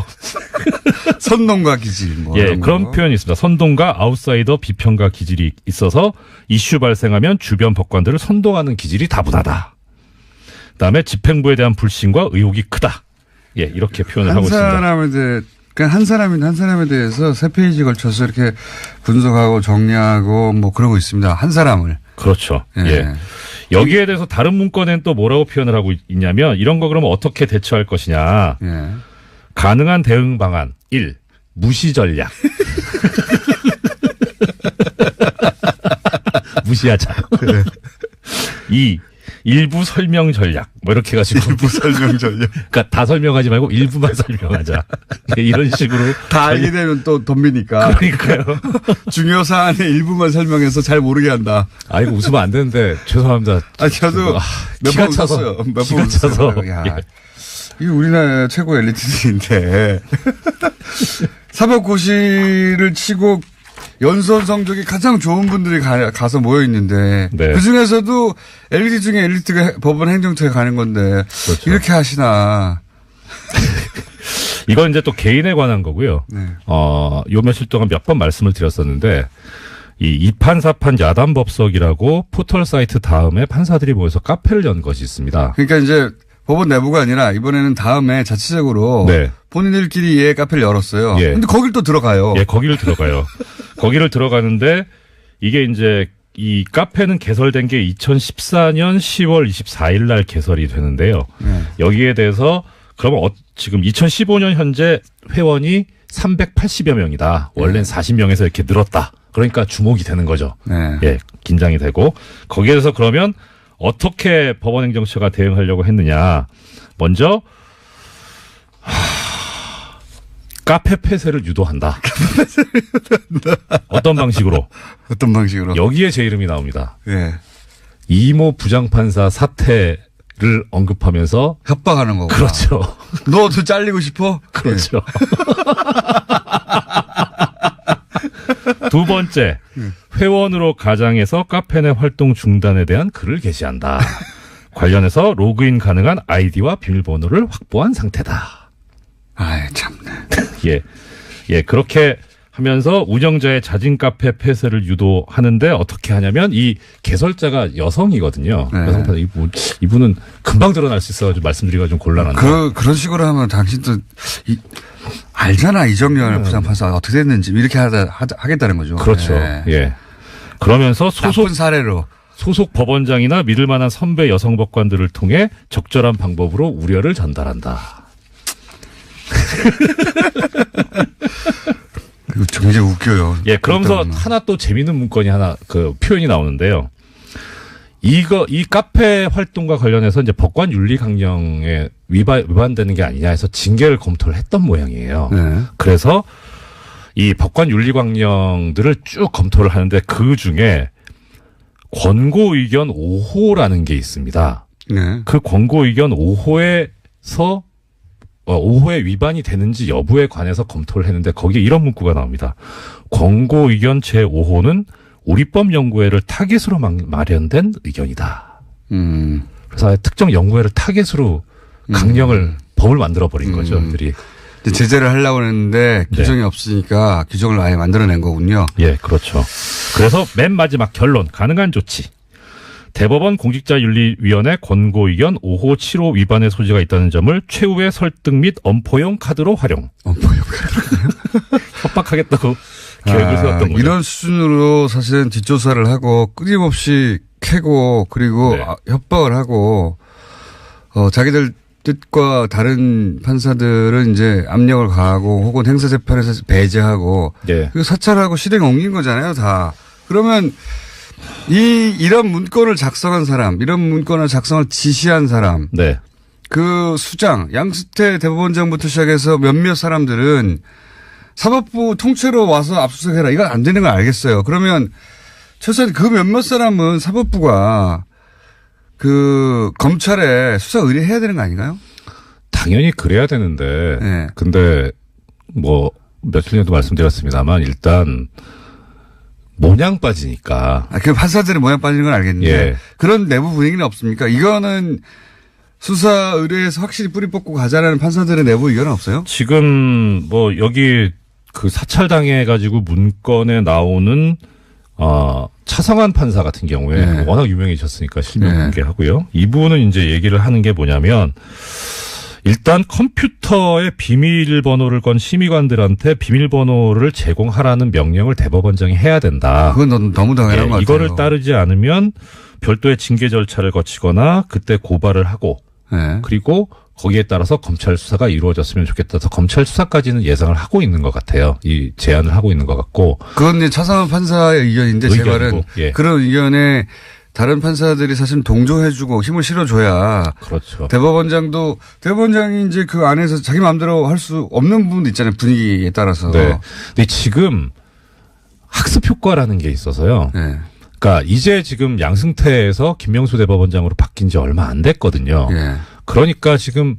선동과 기질. 뭐 예, 이런 그런 거. 표현이 있습니다. 선동과 아웃사이더 비평가 기질이 있어서 이슈 발생하면 주변 법관들을 선동하는 기질이 다분하다. 그다음에 집행부에 대한 불신과 의혹이 크다. 예, 이렇게 표현을 하고 있습니다. 한 사람에 대해서 3페이지 걸쳐서 이렇게 분석하고 정리하고 뭐 그러고 있습니다. 한 사람을. 그렇죠. 예. 예. 여기에 대해서 다른 문건엔 또 뭐라고 표현을 하고 있냐면 이런 거 그러면 어떻게 대처할 것이냐. 예. 가능한 대응 방안 1. 무시 전략. 무시하자. 2. 일부 설명 전략. 뭐 이렇게 해가지고. 일부 설명 전략. 그러니까 다 설명하지 말고 일부만 설명하자. 네, 이런 식으로. 다 알게 되면 또 덤비니까. 그러니까요. 중요 사안의 일부만 설명해서 잘 모르게 한다. 아, 이거 웃으면 안 되는데 죄송합니다. 아, 저도 몇 기가 번 차서. 웃었어요. 몇 기가 번 웃었어요. 차서. 야, 예. 이게 우리나라 최고 엘리트들인데. 사법고시를 치고 연수원 성적이 가장 좋은 분들이 가서 모여 있는데 네. 그 중에서도 엘리트 중에 엘리트가 법원 행정처에 가는 건데 그렇죠. 이렇게 하시나. 이건 이제 또 개인에 관한 거고요. 네. 요 며칠 동안 몇 번 말씀을 드렸었는데 이 이판사판 야단법석이라고 포털 사이트 다음에 판사들이 모여서 카페를 연 것이 있습니다. 그러니까 이제 법원 내부가 아니라 이번에는 다음에 자체적으로 네. 본인들끼리의 카페를 열었어요. 예. 근데 거길 또 들어가요. 예, 거기를 들어가요. 거기를 들어가는데 이게 이제 이 카페는 개설된 게 2014년 10월 24일 날 개설이 되는데요. 여기에 대해서 그러면 지금 2015년 현재 회원이 380여 명이다. 원래는 40명에서 이렇게 늘었다. 그러니까 주목이 되는 거죠. 네. 예, 긴장이 되고 거기에 대해서 그러면 어떻게 법원행정처가 대응하려고 했느냐. 먼저 카페 폐쇄를 유도한다. 어떤 방식으로? 어떤 방식으로? 여기에 제 이름이 나옵니다. 예. 이모 부장판사 사태를 언급하면서 협박하는 거고. 그렇죠. 너도 잘리고 싶어? 그렇죠. 두 번째, 회원으로 가장해서 카페 내 활동 중단에 대한 글을 게시한다. 관련해서 로그인 가능한 아이디와 비밀번호를 확보한 상태다. 아이, 참네. 예, 그렇게 하면서 운영자의 자진 카페 폐쇄를 유도하는데 어떻게 하냐면 이 개설자가 여성이거든요. 네. 여성 판사 이분은 금방 드러날 수 있어가지고 말씀드리기가 좀 곤란한데. 그런 식으로 하면 당신도 알잖아, 이정열 부장판사가 어떻게 됐는지. 이렇게 하겠다는 거죠. 그렇죠. 네. 예. 그러면서 나쁜 사례로. 소속 법원장이나 믿을 만한 선배 여성 법관들을 통해 적절한 방법으로 우려를 전달한다. 이거 굉장히 웃겨요. 예, 그러면서 그렇다면. 하나 또 재밌는 문건이 하나, 표현이 나오는데요. 이 카페 활동과 관련해서 이제 법관 윤리 강령에 위반되는 게 아니냐 해서 징계를 검토를 했던 모양이에요. 네. 그래서 이 법관 윤리 강령들을 쭉 검토를 하는데 그 중에 권고 의견 5호라는 게 있습니다. 네. 그 권고 의견 5호에서 5호에 위반이 되는지 여부에 관해서 검토를 했는데 거기에 이런 문구가 나옵니다. 권고 의견 제5호는 우리법 연구회를 타깃으로 마련된 의견이다. 그래서 특정 연구회를 타깃으로 강령을 법을 만들어버린 거죠. 그들이. 제재를 하려고 했는데 규정이 없으니까 규정을 아예 만들어낸 거군요. 예, 그렇죠. 그래서 맨 마지막 결론, 가능한 조치. 대법원 공직자윤리위원회 권고 의견 5호, 7호 위반의 소지가 있다는 점을 최후의 설득 및 엄포용 카드로 활용. 엄포용 카드. 협박하겠다고 계획을 세웠던 거죠. 이런 수준으로 사실은 뒷조사를 하고 끊임없이 캐고 그리고 네. 협박을 하고 자기들 뜻과 다른 판사들은 이제 압력을 가하고 혹은 행사재판에서 배제하고 네. 그리고 사찰하고 실행에 옮긴 거잖아요, 다. 그러면 이런 문건을 작성한 사람, 이런 문건을 작성을 지시한 사람, 네. 그 수장, 양수태 대법원장부터 시작해서 몇몇 사람들은 사법부 통째로 와서 압수수색해라. 이건 안 되는 걸 알겠어요. 그러면 최소한 그 몇몇 사람은 사법부가 그 검찰에 수사 의뢰해야 되는 거 아닌가요? 당연히 그래야 되는데, 네. 근데 뭐 며칠 전에도 말씀드렸습니다만 일단 모양 빠지니까. 그 판사들의 모양 빠지는 건 알겠는데 예. 그런 내부 분위기는 없습니까? 이거는 수사 의뢰에서 확실히 뿌리 뽑고 가자라는 판사들의 내부 의견은 없어요? 지금 뭐 여기 그 사찰당해가지고 문건에 나오는 차성환 판사 같은 경우에 네. 워낙 유명해졌으니까 실명 네. 공개하고요. 이분은 이제 얘기를 하는 게 뭐냐면 일단 컴퓨터에 비밀번호를 건 심의관들한테 비밀번호를 제공하라는 명령을 대법원장이 해야 된다. 그건 너무 당연한 것 같아요. 이거를 따르지 않으면 별도의 징계 절차를 거치거나 그때 고발을 하고 네. 그리고 거기에 따라서 검찰 수사가 이루어졌으면 좋겠다 해서 검찰 수사까지는 예상을 하고 있는 것 같아요. 이 제안을 하고 있는 것 같고. 그건 이제 차상환 판사의 의견인데 제 의견이고, 말은 예. 그런 의견에 다른 판사들이 사실 동조해주고 힘을 실어줘야 그렇죠. 대법원장이 이제 그 안에서 자기 마음대로 할 수 없는 부분도 있잖아요. 분위기에 따라서. 네. 근데 지금 학습 효과라는 게 있어서요. 네. 그러니까 이제 지금 양승태에서 김명수 대법원장으로 바뀐 지 얼마 안 됐거든요. 예. 그러니까 지금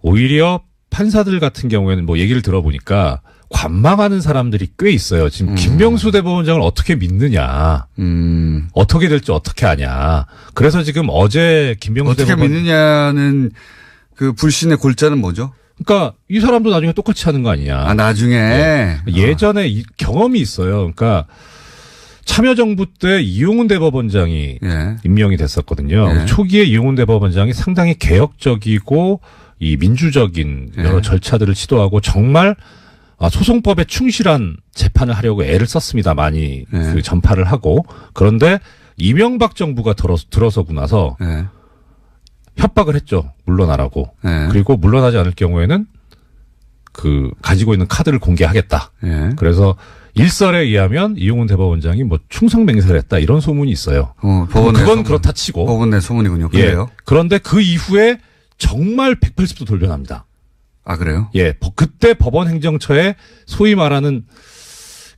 오히려 판사들 같은 경우에는 뭐 얘기를 들어보니까 관망하는 사람들이 꽤 있어요. 지금 김명수 대법원장을 어떻게 믿느냐. 어떻게 될지 어떻게 아냐. 그래서 지금 어제 김명수 어떻게 대법원 믿느냐는 그 불신의 골자는 뭐죠? 그러니까 이 사람도 나중에 똑같이 하는 거 아니냐. 아, 나중에. 예전에 이 경험이 있어요. 그러니까 참여정부 때 이용훈 대법원장이 예. 임명이 됐었거든요. 예. 초기에 이용훈 대법원장이 상당히 개혁적이고 이 민주적인 여러 예. 절차들을 시도하고 정말 소송법에 충실한 재판을 하려고 애를 썼습니다. 많이 네. 그 전파를 하고. 그런데 이명박 정부가 들어서고 나서 네. 협박을 했죠. 물러나라고. 네. 그리고 물러나지 않을 경우에는 그 가지고 있는 카드를 공개하겠다. 네. 그래서 일설에 의하면 이용훈 대법원장이 뭐 충성 맹세를 했다 이런 소문이 있어요. 법원 내 그건 소문. 그렇다 치고. 법원 내 소문이군요. 예. 그래요? 그런데 그 이후에 정말 180도 돌변합니다. 아, 그래요? 예. 그때 법원 행정처에 소위 말하는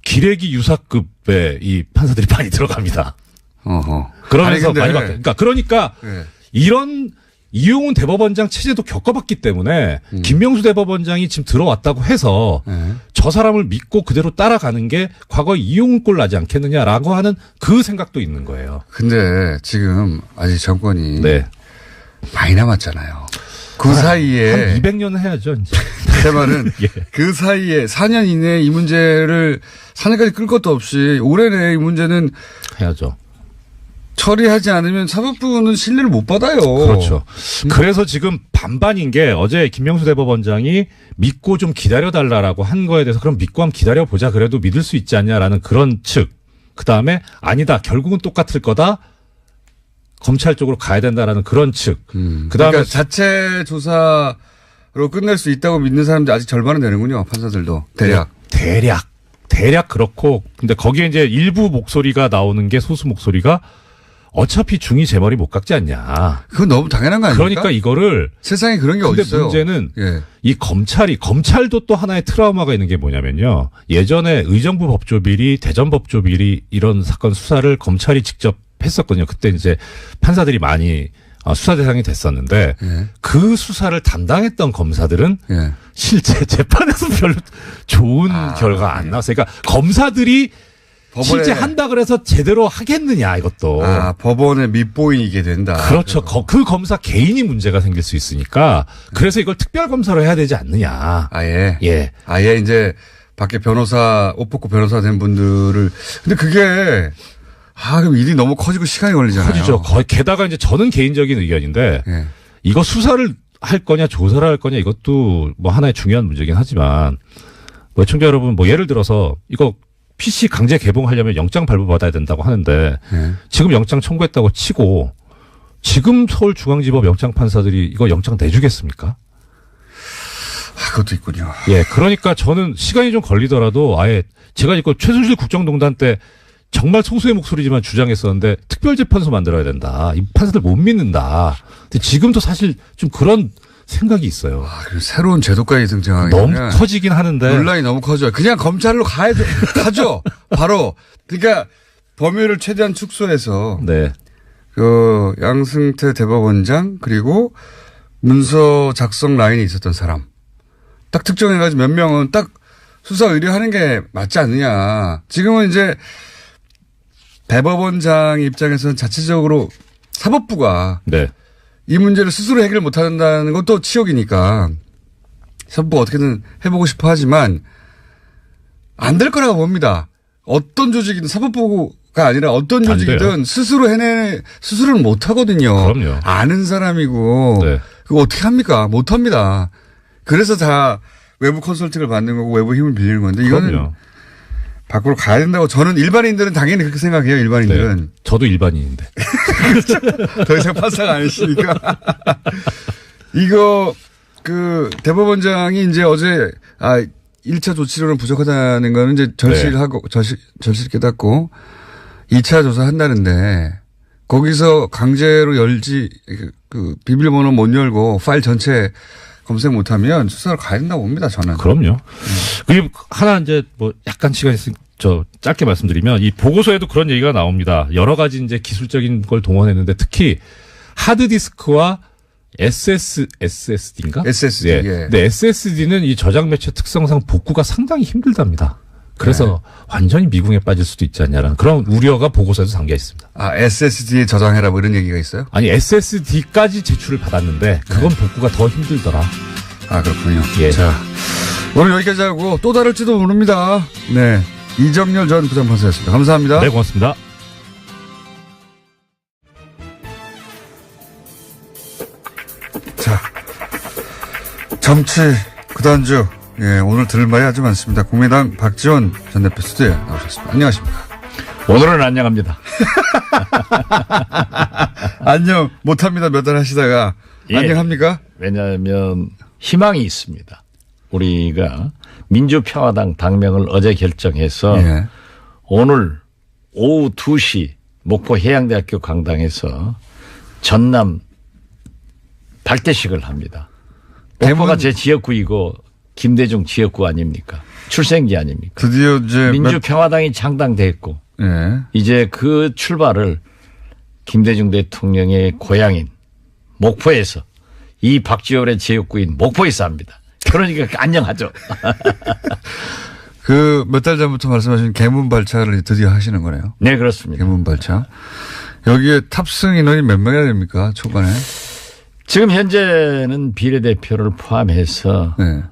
기레기 유사급의 이 판사들이 많이 들어갑니다. 어허. 그러면서 아니, 근데- 많이 바뀌어요. 그러니까 예. 이런 이용훈 대법원장 체제도 겪어봤기 때문에 김명수 대법원장이 지금 들어왔다고 해서 예. 저 사람을 믿고 그대로 따라가는 게 과거 이용훈 꼴 나지 않겠느냐라고 하는 그 생각도 있는 거예요. 근데 지금 아직 정권이 네. 많이 남았잖아요. 그 사이에 한 200년은 해야죠. 이제. 제 말은 예. 그 사이에 4년 이내에 이 문제를 4년까지 끌 것도 없이 올해 내에 이 문제는 해야죠. 처리하지 않으면 사법부는 신뢰를 못 받아요. 그렇죠. 그래서 지금 반반인 게 어제 김명수 대법원장이 믿고 좀 기다려달라라고 한 거에 대해서 그럼 믿고 한번 기다려보자. 그래도 믿을 수 있지 않냐라는 그런 측. 그다음에 아니다. 결국은 똑같을 거다. 검찰 쪽으로 가야 된다라는 그런 측. 그다음에 그러니까 자체 조사로 끝낼 수 있다고 믿는 사람들 아직 절반은 되는군요. 판사들도 대략. 대략 그렇고 근데 거기에 이제 일부 목소리가 나오는 게 소수 목소리가 어차피 중이 제 머리 못 깎지 않냐. 그건 너무 당연한 거 아닙니까? 그러니까 이거를 세상에 그런 게 근데 어딨어요. 문제는 예. 이 검찰도 또 하나의 트라우마가 있는 게 뭐냐면요. 예전에 의정부 법조비리, 대전 법조비리 이런 사건 수사를 검찰이 직접 했었거든요. 그때 이제 판사들이 많이 수사 대상이 됐었는데 예. 그 수사를 담당했던 검사들은 예. 실제 재판에서 별로 좋은 결과가 안 나왔어요. 그러니까 검사들이 실제 한다 그래서 제대로 하겠느냐 이것도. 법원에 밑보이게 된다. 그렇죠. 그 검사 개인이 문제가 생길 수 있으니까 그래서 이걸 특별 검사로 해야 되지 않느냐. 아예. 예. 아예 이제 밖에 변호사, 옷 벗고 변호사 된 분들을. 근데 그게 그럼 일이 너무 커지고 시간이 걸리잖아요. 커지죠. 게다가 이제 저는 개인적인 의견인데 예. 이거 수사를 할 거냐 조사를 할 거냐 이것도 뭐 하나의 중요한 문제긴 하지만 뭐 청자 여러분 뭐 예를 들어서 이거 PC 강제 개봉하려면 영장 발부받아야 된다고 하는데 예. 지금 영장 청구했다고 치고 지금 서울중앙지법 영장판사들이 이거 영장 내주겠습니까? 그것도 있군요. 예, 그러니까 저는 시간이 좀 걸리더라도 아예 제가 이거 최순실 국정농단 때 정말 소수의 목소리지만 주장했었는데 특별재판소 만들어야 된다. 이 판사들 못 믿는다. 근데 지금도 사실 좀 그런 생각이 있어요. 그리고 새로운 제도까지 등장하게 너무 되면 커지긴 하는데. 논란이 너무 커져요. 그냥 검찰로 가죠. 바로. 그러니까 범위를 최대한 축소해서 네. 그 양승태 대법원장 그리고 문서 작성 라인에 있었던 사람 딱 특정해가지고 몇 명은 딱 수사 의뢰하는 게 맞지 않느냐. 지금은 이제 대법원장 입장에서는 자체적으로 사법부가 네. 이 문제를 스스로 해결 못한다는 것도 치욕이니까 사법부가 어떻게든 해보고 싶어 하지만 안 될 거라고 봅니다. 어떤 조직이든 사법부가 아니라 어떤 조직이든 스스로는 못 하거든요. 그럼요. 아는 사람이고 네. 그거 어떻게 합니까? 못 합니다. 그래서 다 외부 컨설팅을 받는 거고 외부 힘을 빌리는 건데 이거는 그럼요. 밖으로 가야 된다고 저는 일반인들은 당연히 그렇게 생각해요. 일반인들은. 네. 저도 일반인인데. 더 이상 판사가 아니시니까. 이거, 대법원장이 이제 어제, 1차 조치로는 부족하다는 거는 이제 절실하고, 절실 깨닫고, 2차 조사한다는데, 거기서 강제로 비밀번호 못 열고, 파일 전체 검색 못하면 수사를 가야 된다고 봅니다, 저는. 그럼요. 그리고 하나 이제 뭐 약간 시간 있으면 짧게 말씀드리면 이 보고서에도 그런 얘기가 나옵니다. 여러 가지 이제 기술적인 걸 동원했는데 특히 하드디스크와 SSD인가? SSD. 예. 예. 근데 SSD는 이 저장 매체 특성상 복구가 상당히 힘들답니다. 그래서 완전히 미궁에 빠질 수도 있지 않냐라는 그런 우려가 보고서에도 담겨 있습니다. SSD에 저장해라 뭐 이런 얘기가 있어요? 아니 SSD까지 제출을 받았는데 그건 복구가 더 힘들더라. 그렇군요. 예. 자, 오늘 여기까지 하고 또 다를지도 모릅니다. 네. 이정렬 전 부장판사였습니다. 감사합니다. 네, 고맙습니다. 자, 정치 구단주 예, 오늘 들을 말이 아주 많습니다. 국민의당 박지원 전 대표 스튜디오에 나오셨습니다. 안녕하십니까. 오늘은 안녕합니다. 안녕 못합니다. 몇 달 하시다가 예. 안녕합니까? 왜냐하면 희망이 있습니다. 우리가 민주평화당 당명을 어제 결정해서 예. 오늘 오후 2시 목포 해양대학교 강당에서 전남 발대식을 합니다. 목포가 제 지역구이고 김대중 지역구 아닙니까? 출생지 아닙니까? 드디어 이제 민주평화당이 창당됐고 예. 이제 그 출발을 김대중 대통령의 고향인 목포에서 이 박지원의 지역구인 목포에서 합니다. 그러니까 안녕하죠. 그 몇 달 전부터 말씀하신 개문 발차를 드디어 하시는 거네요. 네, 그렇습니다. 개문 발차. 여기에 탑승 인원이 몇 명이나 됩니까? 초반에? 지금 현재는 비례대표를 포함해서 네.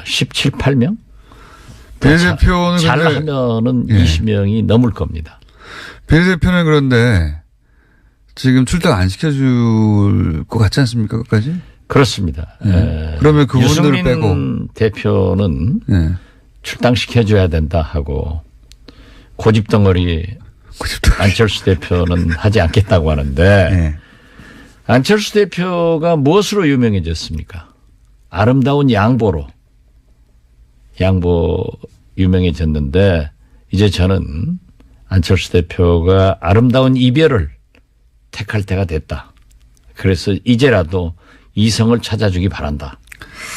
17, 8명? 비례대표는 잘하면은 예. 20명이 넘을 겁니다. 비례대표는 그런데 지금 출당 안 시켜줄 것 같지 않습니까? 끝까지? 그렇습니다. 그러면 그분들을 유승민 빼고. 대표는 예. 출당시켜줘야 된다 하고 고집덩어리 안철수 대표는 하지 않겠다고 하는데 예. 안철수 대표가 무엇으로 유명해졌습니까? 아름다운 양보로 유명해졌는데 이제 저는 안철수 대표가 아름다운 이별을 택할 때가 됐다. 그래서 이제라도 이성을 찾아주기 바란다.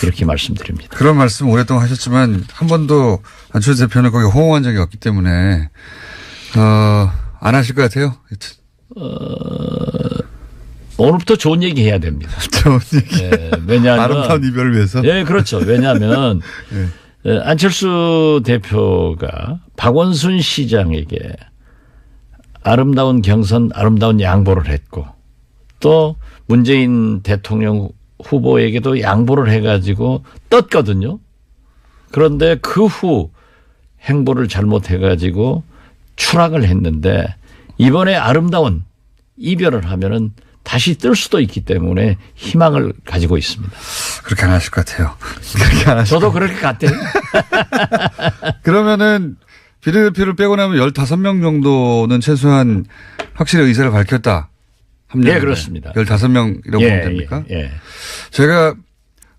이렇게 말씀드립니다. 그런 말씀 오랫동안 하셨지만 한 번도 안철수 대표는 거기 호응한 적이 없기 때문에 안 하실 것 같아요. 오늘부터 좋은 얘기 해야 됩니다. 좋은 얘기. 예, 왜냐하면 아름다운 이별을 위해서. 예, 그렇죠. 왜냐하면 안철수 대표가 박원순 시장에게 아름다운 경선, 아름다운 양보를 했고 또 문재인 대통령 후보에게도 양보를 해가지고 떴거든요. 그런데 그 후 행보를 잘못해가지고 추락을 했는데 이번에 아름다운 이별을 하면은 다시 뜰 수도 있기 때문에 희망을 가지고 있습니다. 그렇게 안 하실 것 같아요. 그렇게 안 하실 저도 그렇게 같아요. 그러면은 비례대표를 빼고 나면 15명 정도는 최소한 확실히 의사를 밝혔다. 네, 그렇습니다. 15명이라고 보면 됩니까? 예. 제가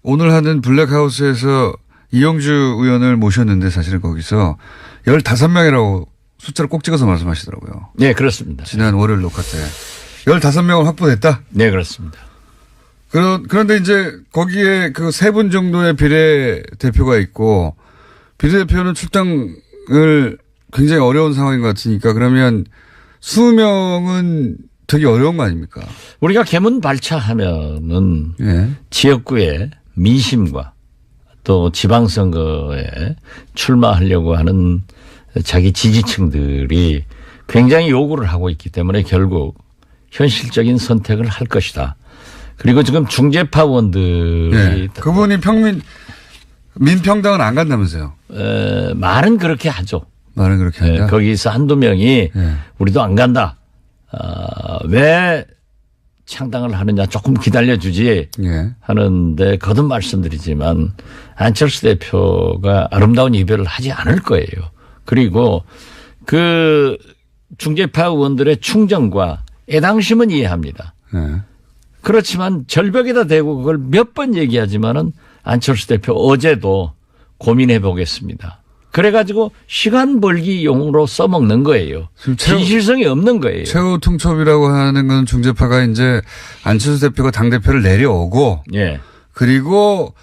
오늘 하는 블랙하우스에서 이영주 의원을 모셨는데 사실은 거기서 15명이라고 숫자를 꼭 찍어서 말씀하시더라고요. 네, 그렇습니다. 지난 월요일 녹화 때. 15명을 확보됐다? 네, 그렇습니다. 그런데 이제 거기에 그 3분 정도의 비례대표가 있고 비례대표는 출당을 굉장히 어려운 상황인 것 같으니까 그러면 20명은 되게 어려운 거 아닙니까? 우리가 개문 발차하면은 예. 지역구의 민심과 또 지방선거에 출마하려고 하는 자기 지지층들이 굉장히 요구를 하고 있기 때문에 결국 현실적인 선택을 할 것이다. 그리고 지금 중재파 의원들이 예. 그분이 민평당은 안 간다면서요? 말은 그렇게 하죠. 말은 그렇게 한다. 거기서 한두 명이 예. 우리도 안 간다. 왜 창당을 하느냐 조금 기다려주지 예. 하는데 거듭 말씀드리지만 안철수 대표가 아름다운 이별을 하지 않을 거예요. 그리고 그 중재파 의원들의 충정과 애당심은 이해합니다. 예. 그렇지만 절벽에다 대고 그걸 몇 번 얘기하지만은 안철수 대표 어제도 고민해 보겠습니다. 그래가지고 시간 벌기용으로 써먹는 거예요. 진실성이 없는 거예요. 최후 통첩이라고 하는 건 중재파가 이제 안철수 대표가 당대표를 내려오고 예. 그리고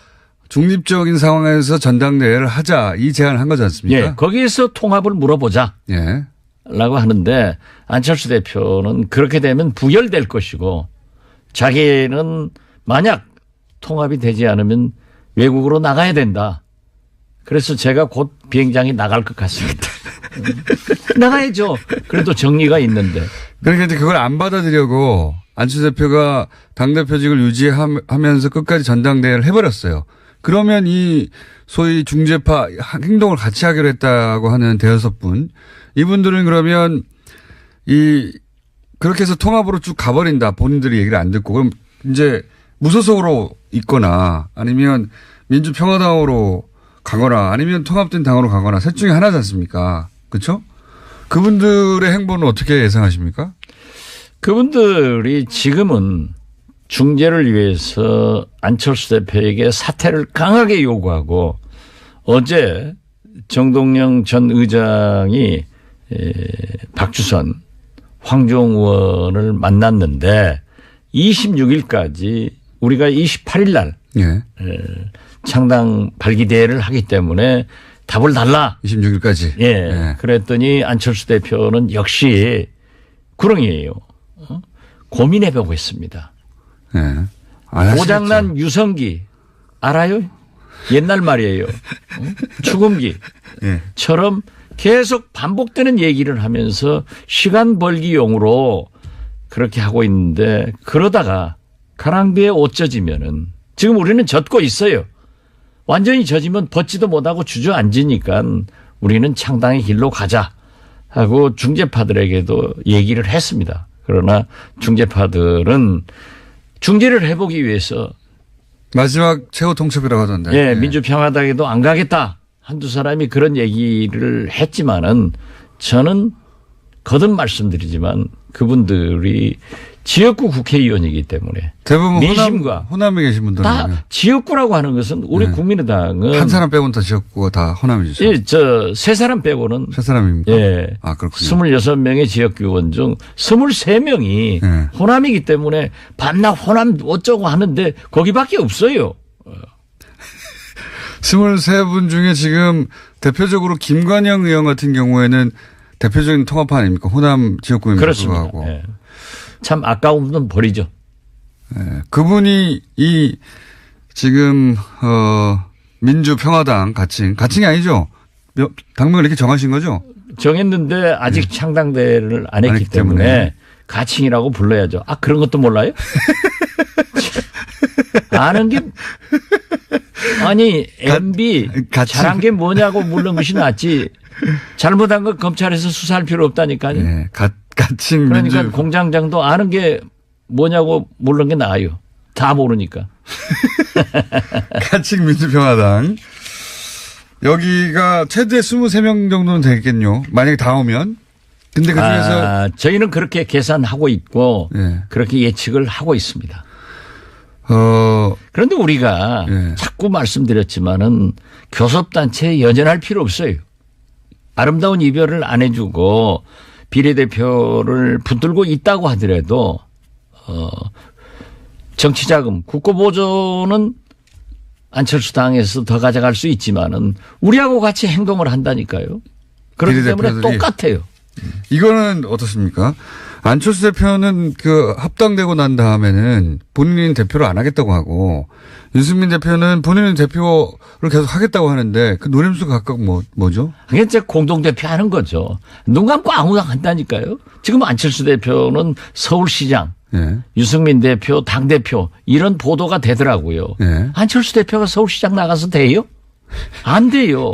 중립적인 상황에서 전당대회를 하자 이 제안을 한 거지 않습니까? 예. 거기에서 통합을 물어보자. 예. 라고 하는데 안철수 대표는 그렇게 되면 부결될 것이고 자기는 만약 통합이 되지 않으면 외국으로 나가야 된다. 그래서 제가 곧 비행장에 나갈 것 같습니다. 나가야죠. 그래도 정리가 있는데. 그러니까 이제 그걸 안 받아들이려고 안철수 대표가 당대표직을 유지하면서 끝까지 전당대회를 해버렸어요. 그러면 이 소위 중재파 행동을 같이 하기로 했다고 하는 대여섯 분 이분들은 그러면 그렇게 해서 통합으로 쭉 가버린다. 본인들이 얘기를 안 듣고 그럼 이제 무소속으로 있거나 아니면 민주평화당으로 가거나 아니면 통합된 당으로 가거나 셋 중에 하나지 않습니까? 그렇죠? 그분들의 행보는 어떻게 예상하십니까? 그분들이 지금은 중재를 위해서 안철수 대표에게 사퇴를 강하게 요구하고 어제 정동영 전 의장이 박주선, 황교안 의원을 만났는데 26일까지 우리가 28일 날 예. 창당 발기대회를 하기 때문에 답을 달라. 26일까지. 예. 예. 그랬더니 안철수 대표는 역시 구렁이에요. 고민해보고 있습니다. 예. 안 하시겠죠. 고장난 유성기 알아요? 옛날 말이에요. 죽음기처럼 계속 반복되는 얘기를 하면서 시간 벌기용으로 그렇게 하고 있는데 그러다가 가랑비에 옷 젖으면은 지금 우리는 젖고 있어요. 완전히 젖으면 벗지도 못하고 주저앉으니까 우리는 창당의 길로 가자 하고 중재파들에게도 얘기를 했습니다. 그러나 중재파들은 중재를 해보기 위해서 마지막 최후 통첩이라고 하던데. 예, 민주평화당에도 안 가겠다. 한두 사람이 그런 얘기를 했지만은 저는 거듭 말씀드리지만 그분들이 지역구 국회의원이기 때문에 대부분 민심과 호남에 계신 분들은 다 지역구라고 하는 것은 우리 국민의당은 한 사람 빼고는 다 지역구가 다 호남이죠. 예, 저 세 사람 빼고는 세 사람입니까? 예. 아, 그렇군요. 26명의 지역구의원 중 23명이 예. 호남이기 때문에 밤낮 호남 어쩌고 하는데 거기밖에 없어요. 23분 중에 지금 대표적으로 김관영 의원 같은 경우에는 대표적인 통합파 아닙니까? 호남 지역구임에도 그렇습니다. 불구하고. 예. 참 아까운 분 버리죠. 예. 그분이 이 지금 민주평화당 가칭이 아니죠? 당명을 이렇게 정하신 거죠? 정했는데 아직 창당대회를 안 했기 때문에 가칭이라고 불러야죠. 아, 그런 것도 몰라요? 아는 게 아니 MB 잘한 게 뭐냐고 물는 것이 낫지. 잘못한 거 검찰에서 수사할 필요 없다니까요. 네. 가칭 그러니까 민주. 공장장도 아는 게 뭐냐고 물는 게 나아요. 다 모르니까. 가칭 민주평화당. 여기가 최대 23명 정도는 되겠군요. 만약에 다 오면. 근데 그 중에서. 저희는 그렇게 계산하고 있고 예. 그렇게 예측을 하고 있습니다. 그런데 우리가 예. 자꾸 말씀드렸지만은 교섭단체에 연연할 필요 없어요. 아름다운 이별을 안 해주고 비례대표를 붙들고 있다고 하더라도 정치자금 국고보조는 안철수 당에서 더 가져갈 수 있지만은 우리하고 같이 행동을 한다니까요. 그렇기 때문에 비례대표들이. 똑같아요. 이거는 어떻습니까? 안철수 대표는 그 합당되고 난 다음에는 본인이 대표를 안 하겠다고 하고 유승민 대표는 본인은 대표를 계속 하겠다고 하는데 그 노림수가 각각 뭐죠? 그게 이제 공동대표 하는 거죠. 눈 감고 아무나 한다니까요. 지금 안철수 대표는 서울시장, 예. 유승민 대표, 당대표 이런 보도가 되더라고요. 예. 안철수 대표가 서울시장 나가서 돼요? 안 돼요.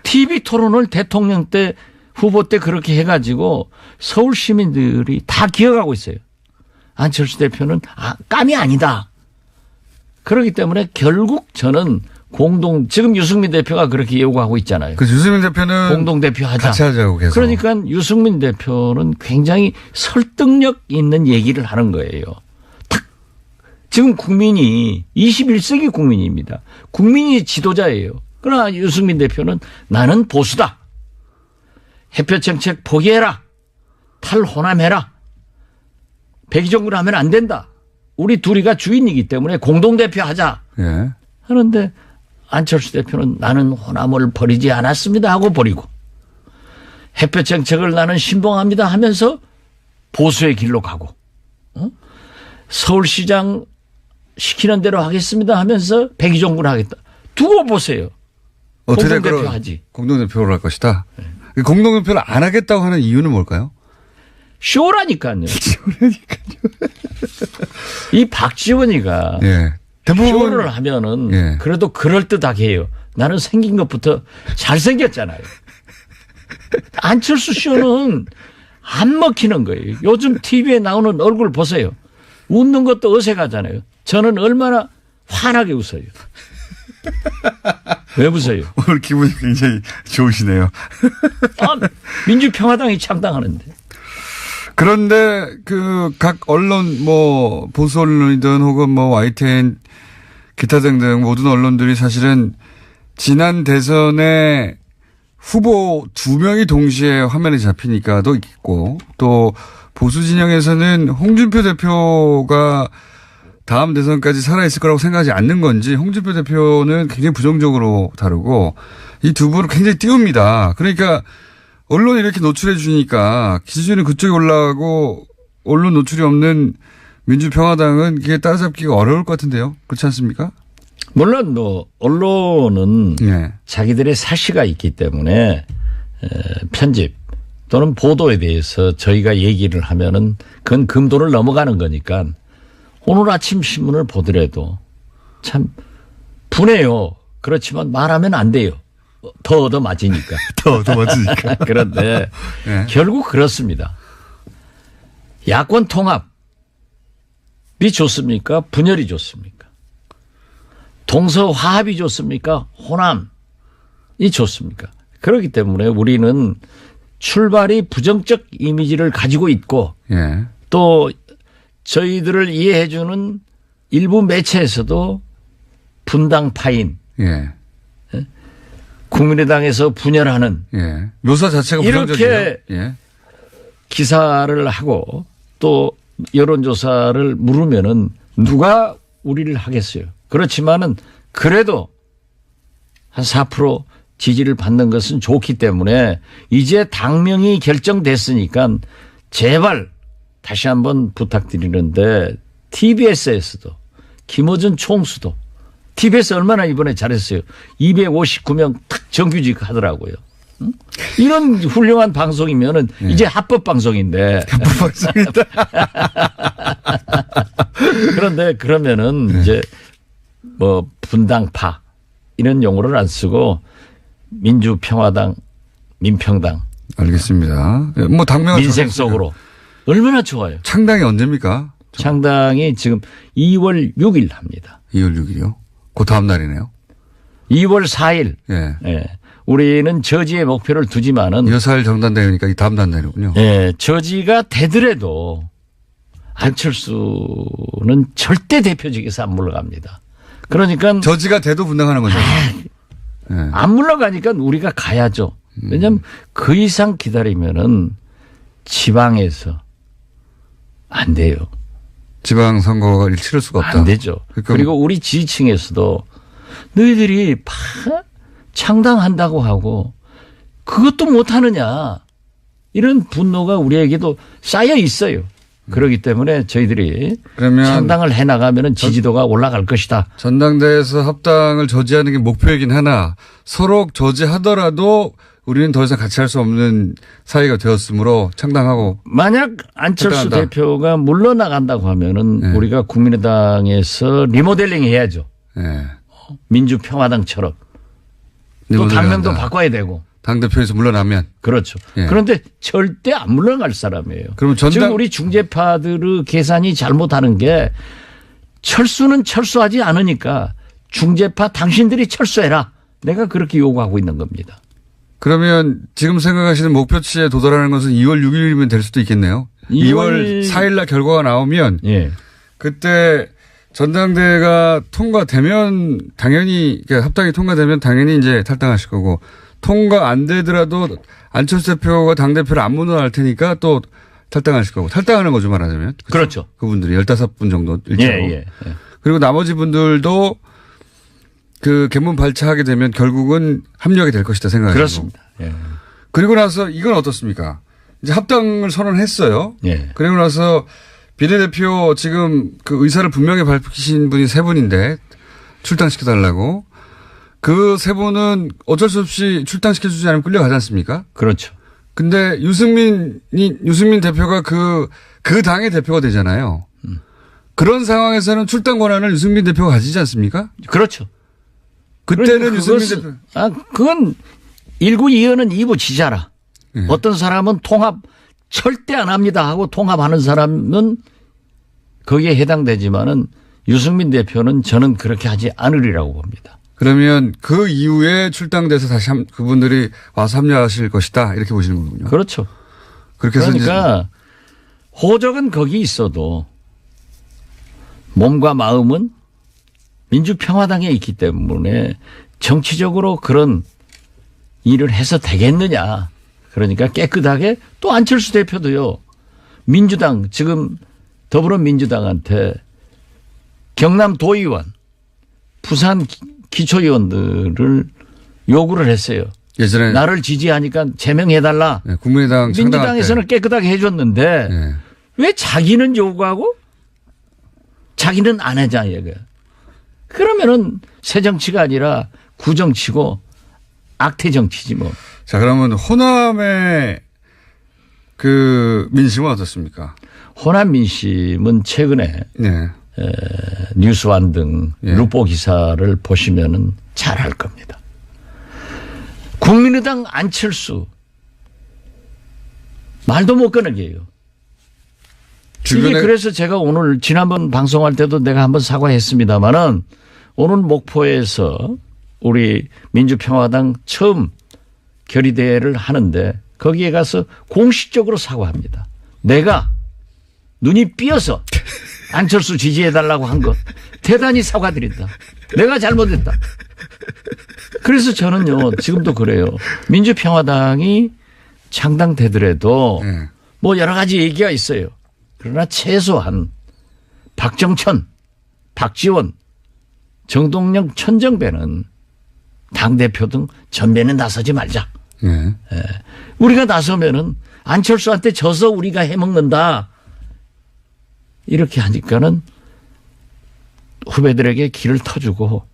TV 토론을 대통령 때 후보 때 그렇게 해가지고 서울 시민들이 다 기억하고 있어요. 안철수 대표는 깜이 아니다. 그렇기 때문에 결국 저는 지금 유승민 대표가 그렇게 요구하고 있잖아요. 그 유승민 대표는 공동대표 하자. 같이 하자고 계속. 그러니까 유승민 대표는 굉장히 설득력 있는 얘기를 하는 거예요. 지금 국민이 21세기 국민입니다. 국민이 지도자예요. 그러나 유승민 대표는 나는 보수다. 햇볕 정책 포기해라. 탈호남해라. 백의종군 하면 안 된다. 우리 둘이가 주인이기 때문에 공동대표 하자. 예. 하는데 안철수 대표는 나는 호남을 버리지 않았습니다 하고 버리고 햇볕 정책을 나는 신봉합니다 하면서 보수의 길로 가고 서울시장 시키는 대로 하겠습니다 하면서 백의종군 하겠다. 두고 보세요. 어떻게 공동대표 하지. 공동대표를 할 것이다. 네. 공동대표를 안 하겠다고 하는 이유는 뭘까요? 쇼라니까요. 이 박지원이가 예. 쇼를 하면은 예. 그래도 그럴듯하게 해요. 나는 생긴 것부터 잘생겼잖아요. 안철수 쇼는 안 먹히는 거예요. 요즘 TV에 나오는 얼굴 보세요. 웃는 것도 어색하잖아요. 저는 얼마나 환하게 웃어요. 왜 웃어요? 오늘 기분이 굉장히 좋으시네요. 아, 민주평화당이 창당하는데. 그런데 그 각 언론 뭐 보수 언론이든 혹은 뭐 YTN 기타 등등 모든 언론들이 사실은 지난 대선에 후보 2명이 동시에 화면에 잡히니까도 있고 또 보수 진영에서는 홍준표 대표가 다음 대선까지 살아있을 거라고 생각하지 않는 건지 홍준표 대표는 굉장히 부정적으로 다루고 이 두 분을 굉장히 띄웁니다. 그러니까 언론이 이렇게 노출해 주니까 기준이 그쪽에 올라가고 언론 노출이 없는 민주평화당은 이게 따라잡기가 어려울 것 같은데요. 그렇지 않습니까? 물론 뭐 언론은 네. 자기들의 사시가 있기 때문에 편집 또는 보도에 대해서 저희가 얘기를 하면은 그건 금도를 넘어가는 거니까 오늘 아침 신문을 보더라도 참 분해요. 그렇지만 말하면 안 돼요. 더 얻어맞으니까. 더 맞으니까. 그런데 네. 결국 그렇습니다. 야권 통합이 좋습니까? 분열이 좋습니까? 동서화합이 좋습니까? 호남이 좋습니까? 그렇기 때문에 우리는 출발이 부정적 이미지를 가지고 있고 예. 또 저희들을 이해해 주는 일부 매체에서도 분당파인 예. 국민의당에서 분열하는 예. 묘사 자체가 이렇게 부정적이에요. 예. 기사를 하고 또 여론조사를 물으면은 누가 우리를 하겠어요. 그렇지만은 그래도 한 4% 지지를 받는 것은 좋기 때문에 이제 당명이 결정됐으니까 제발 다시 한번 부탁드리는데 TBS에서도 김어준 총수도 TBS 얼마나 이번에 잘했어요. 259명 탁 정규직 하더라고요. 응? 이런 훌륭한 방송이면은 이제 합법 방송인데. 그런데 그러면은 이제 뭐 분당파 이런 용어를 안 쓰고 민주평화당, 민평당. 알겠습니다. 뭐 당명은 민생 속으로. 얼마나 좋아요. 창당이 언제입니까? 창당이 지금 2월 6일 합니다. 2월 6일이요? 그 다음 날이네요. 2월 4일. 예. 예. 우리는 저지의 목표를 두지만은. 6일 정단되니까 이 다음 날이군요. 예. 저지가 되더라도 안철수는 절대 대표직에서 안 물러갑니다. 그러니까. 저지가 돼도 분당하는 거죠. 예. 안 물러가니까 우리가 가야죠. 왜냐하면 그 이상 기다리면은 지방에서 안 돼요. 지방선거가 치를 수가 없다. 안 되죠. 그러니까 그리고 우리 지지층에서도 너희들이 창당한다고 하고 그것도 못하느냐 이런 분노가 우리에게도 쌓여 있어요. 그렇기 때문에 저희들이 그러면 창당을 해나가면 지지도가 올라갈 것이다. 전당대회에서 합당을 저지하는 게 목표이긴 하나 서로 저지하더라도 우리는 더 이상 같이 할 수 없는 사이가 되었으므로 창당하고. 만약 안철수 창당한다. 대표가 물러나간다고 하면은 네. 우리가 국민의당에서 리모델링 해야죠. 예. 민주평화당처럼. 또 리모델링 당명도 한다. 바꿔야 되고. 당대표에서 물러나면. 그렇죠. 예. 그런데 절대 안 물러날 사람이에요. 그러면 지금 우리 중재파들의 계산이 잘못하는 게 철수는 철수하지 않으니까 중재파 당신들이 철수해라. 내가 그렇게 요구하고 있는 겁니다. 그러면 지금 생각하시는 목표치에 도달하는 것은 2월 6일이면 될 수도 있겠네요. 2월 4일 날 결과가 나오면 예. 그때 전당대회가 통과되면 당연히 그러니까 합당이 통과되면 당연히 이제 탈당하실 거고 통과 안 되더라도 안철수 대표가 당대표를 안 물러날 테니까 또 탈당하실 거고 탈당하는 거죠 말하자면. 그렇죠. 그분들이 15분 정도 일차로. 예. 그리고 나머지 분들도 그 개문 발차하게 되면 결국은 합류하게 될 것이다 생각하시고. 그렇습니다. 예. 그리고 나서 이건 어떻습니까? 이제 합당을 선언했어요. 예. 그리고 나서 비례대표 지금 그 의사를 분명히 밝히신 분이 3분인데 출당시켜달라고. 그 3분은 어쩔 수 없이 출당시켜주지 않으면 끌려가지 않습니까? 그렇죠. 근데 유승민 대표가 그 당의 대표가 되잖아요. 그런 상황에서는 출당 권한을 유승민 대표가 가지지 않습니까? 그렇죠. 그때는 유승민 대표. 그건 1구 2호는 2부 지자라. 네. 어떤 사람은 통합 절대 안 합니다 하고 통합하는 사람은 거기에 해당되지만은 유승민 대표는 저는 그렇게 하지 않으리라고 봅니다. 그러면 그 이후에 출당돼서 다시 그분들이 와서 합류하실 것이다. 이렇게 보시는 거군요. 그렇죠. 그렇게 해서 그러니까 호적은 거기 있어도 몸과 마음은 민주평화당에 있기 때문에 정치적으로 그런 일을 해서 되겠느냐. 그러니까 깨끗하게 또 안철수 대표도요. 민주당 지금 더불어민주당한테 경남 도의원, 부산 기초의원들을 요구를 했어요. 예전에 나를 지지하니까 제명해달라. 네, 국민의당 민주당에서는 깨끗하게 해줬는데 네. 왜 자기는 요구하고 자기는 안 하자 얘가. 그러면은 새 정치가 아니라 구정치고 악태 정치지 뭐. 자, 그러면 호남의 그 민심은 어떻습니까? 호남 민심은 최근에 네. 뉴스완 등 예. 루포 기사를 보시면은 잘 알 겁니다. 국민의당 안철수 말도 못 꺼내게 해요. 이게 그래서 제가 오늘 지난번 방송할 때도 내가 한번 사과했습니다마는 오늘 목포에서 우리 민주평화당 처음 결의대회를 하는데 거기에 가서 공식적으로 사과합니다. 내가 눈이 삐어서 안철수 지지해달라고 한 거 대단히 사과드린다. 내가 잘못했다. 그래서 저는요 지금도 그래요. 민주평화당이 창당되더라도 네. 뭐 여러 가지 얘기가 있어요. 그러나 최소한 박정천, 박지원, 정동영, 천정배는 당대표 등 전면에 나서지 말자. 네. 우리가 나서면은 안철수한테 져서 우리가 해먹는다. 이렇게 하니까는 후배들에게 길을 터주고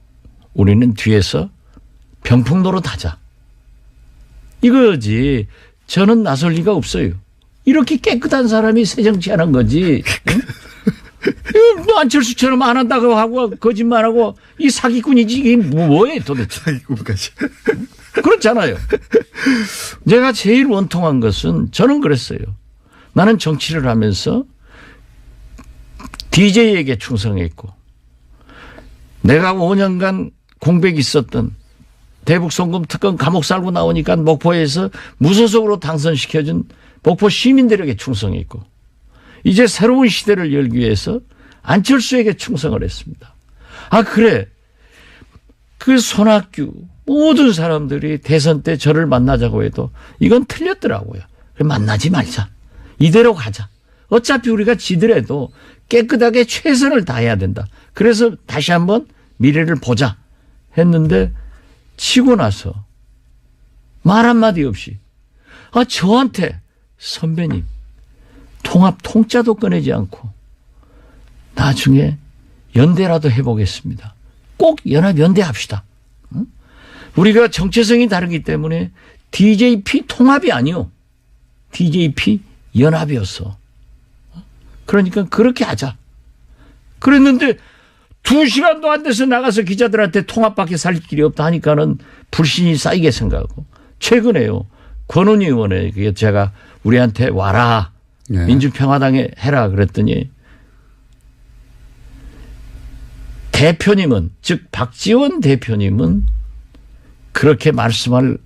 우리는 뒤에서 병풍노릇하자. 이거지. 저는 나설 리가 없어요. 이렇게 깨끗한 사람이 새 정치하는 거지. 응? 뭐 안철수처럼 안 한다고 하고 거짓말하고 이 사기꾼이지 이게 뭐예요 도대체. 사기꾼까지. 그렇잖아요. 제가 제일 원통한 것은 저는 그랬어요. 나는 정치를 하면서 DJ에게 충성했고 내가 5년간 공백이 있었던 대북송금 특검 감옥 살고 나오니까 목포에서 무소속으로 당선시켜준 목포 시민들에게 충성했고 이제 새로운 시대를 열기 위해서 안철수에게 충성을 했습니다. 아 그래. 그 손학규 모든 사람들이 대선 때 저를 만나자고 해도 이건 틀렸더라고요. 그래 만나지 말자. 이대로 가자. 어차피 우리가 지더라도 깨끗하게 최선을 다해야 된다. 그래서 다시 한번 미래를 보자 했는데 치고 나서 말 한마디 없이 저한테 선배님 통합 통짜도 꺼내지 않고 나중에 연대라도 해보겠습니다. 꼭 연합 연대합시다. 응? 우리가 정체성이 다르기 때문에 DJP 통합이 아니요. DJP 연합이었어. 그러니까 그렇게 하자. 그랬는데 2시간도 안 돼서 나가서 기자들한테 통합밖에 살 길이 없다 하니까는 불신이 쌓이게 생각하고 최근에요. 권은희 의원에게 제가 우리한테 와라. 네. 민주평화당에 해라 그랬더니 대표님은 즉 박지원 대표님은 그렇게 말씀할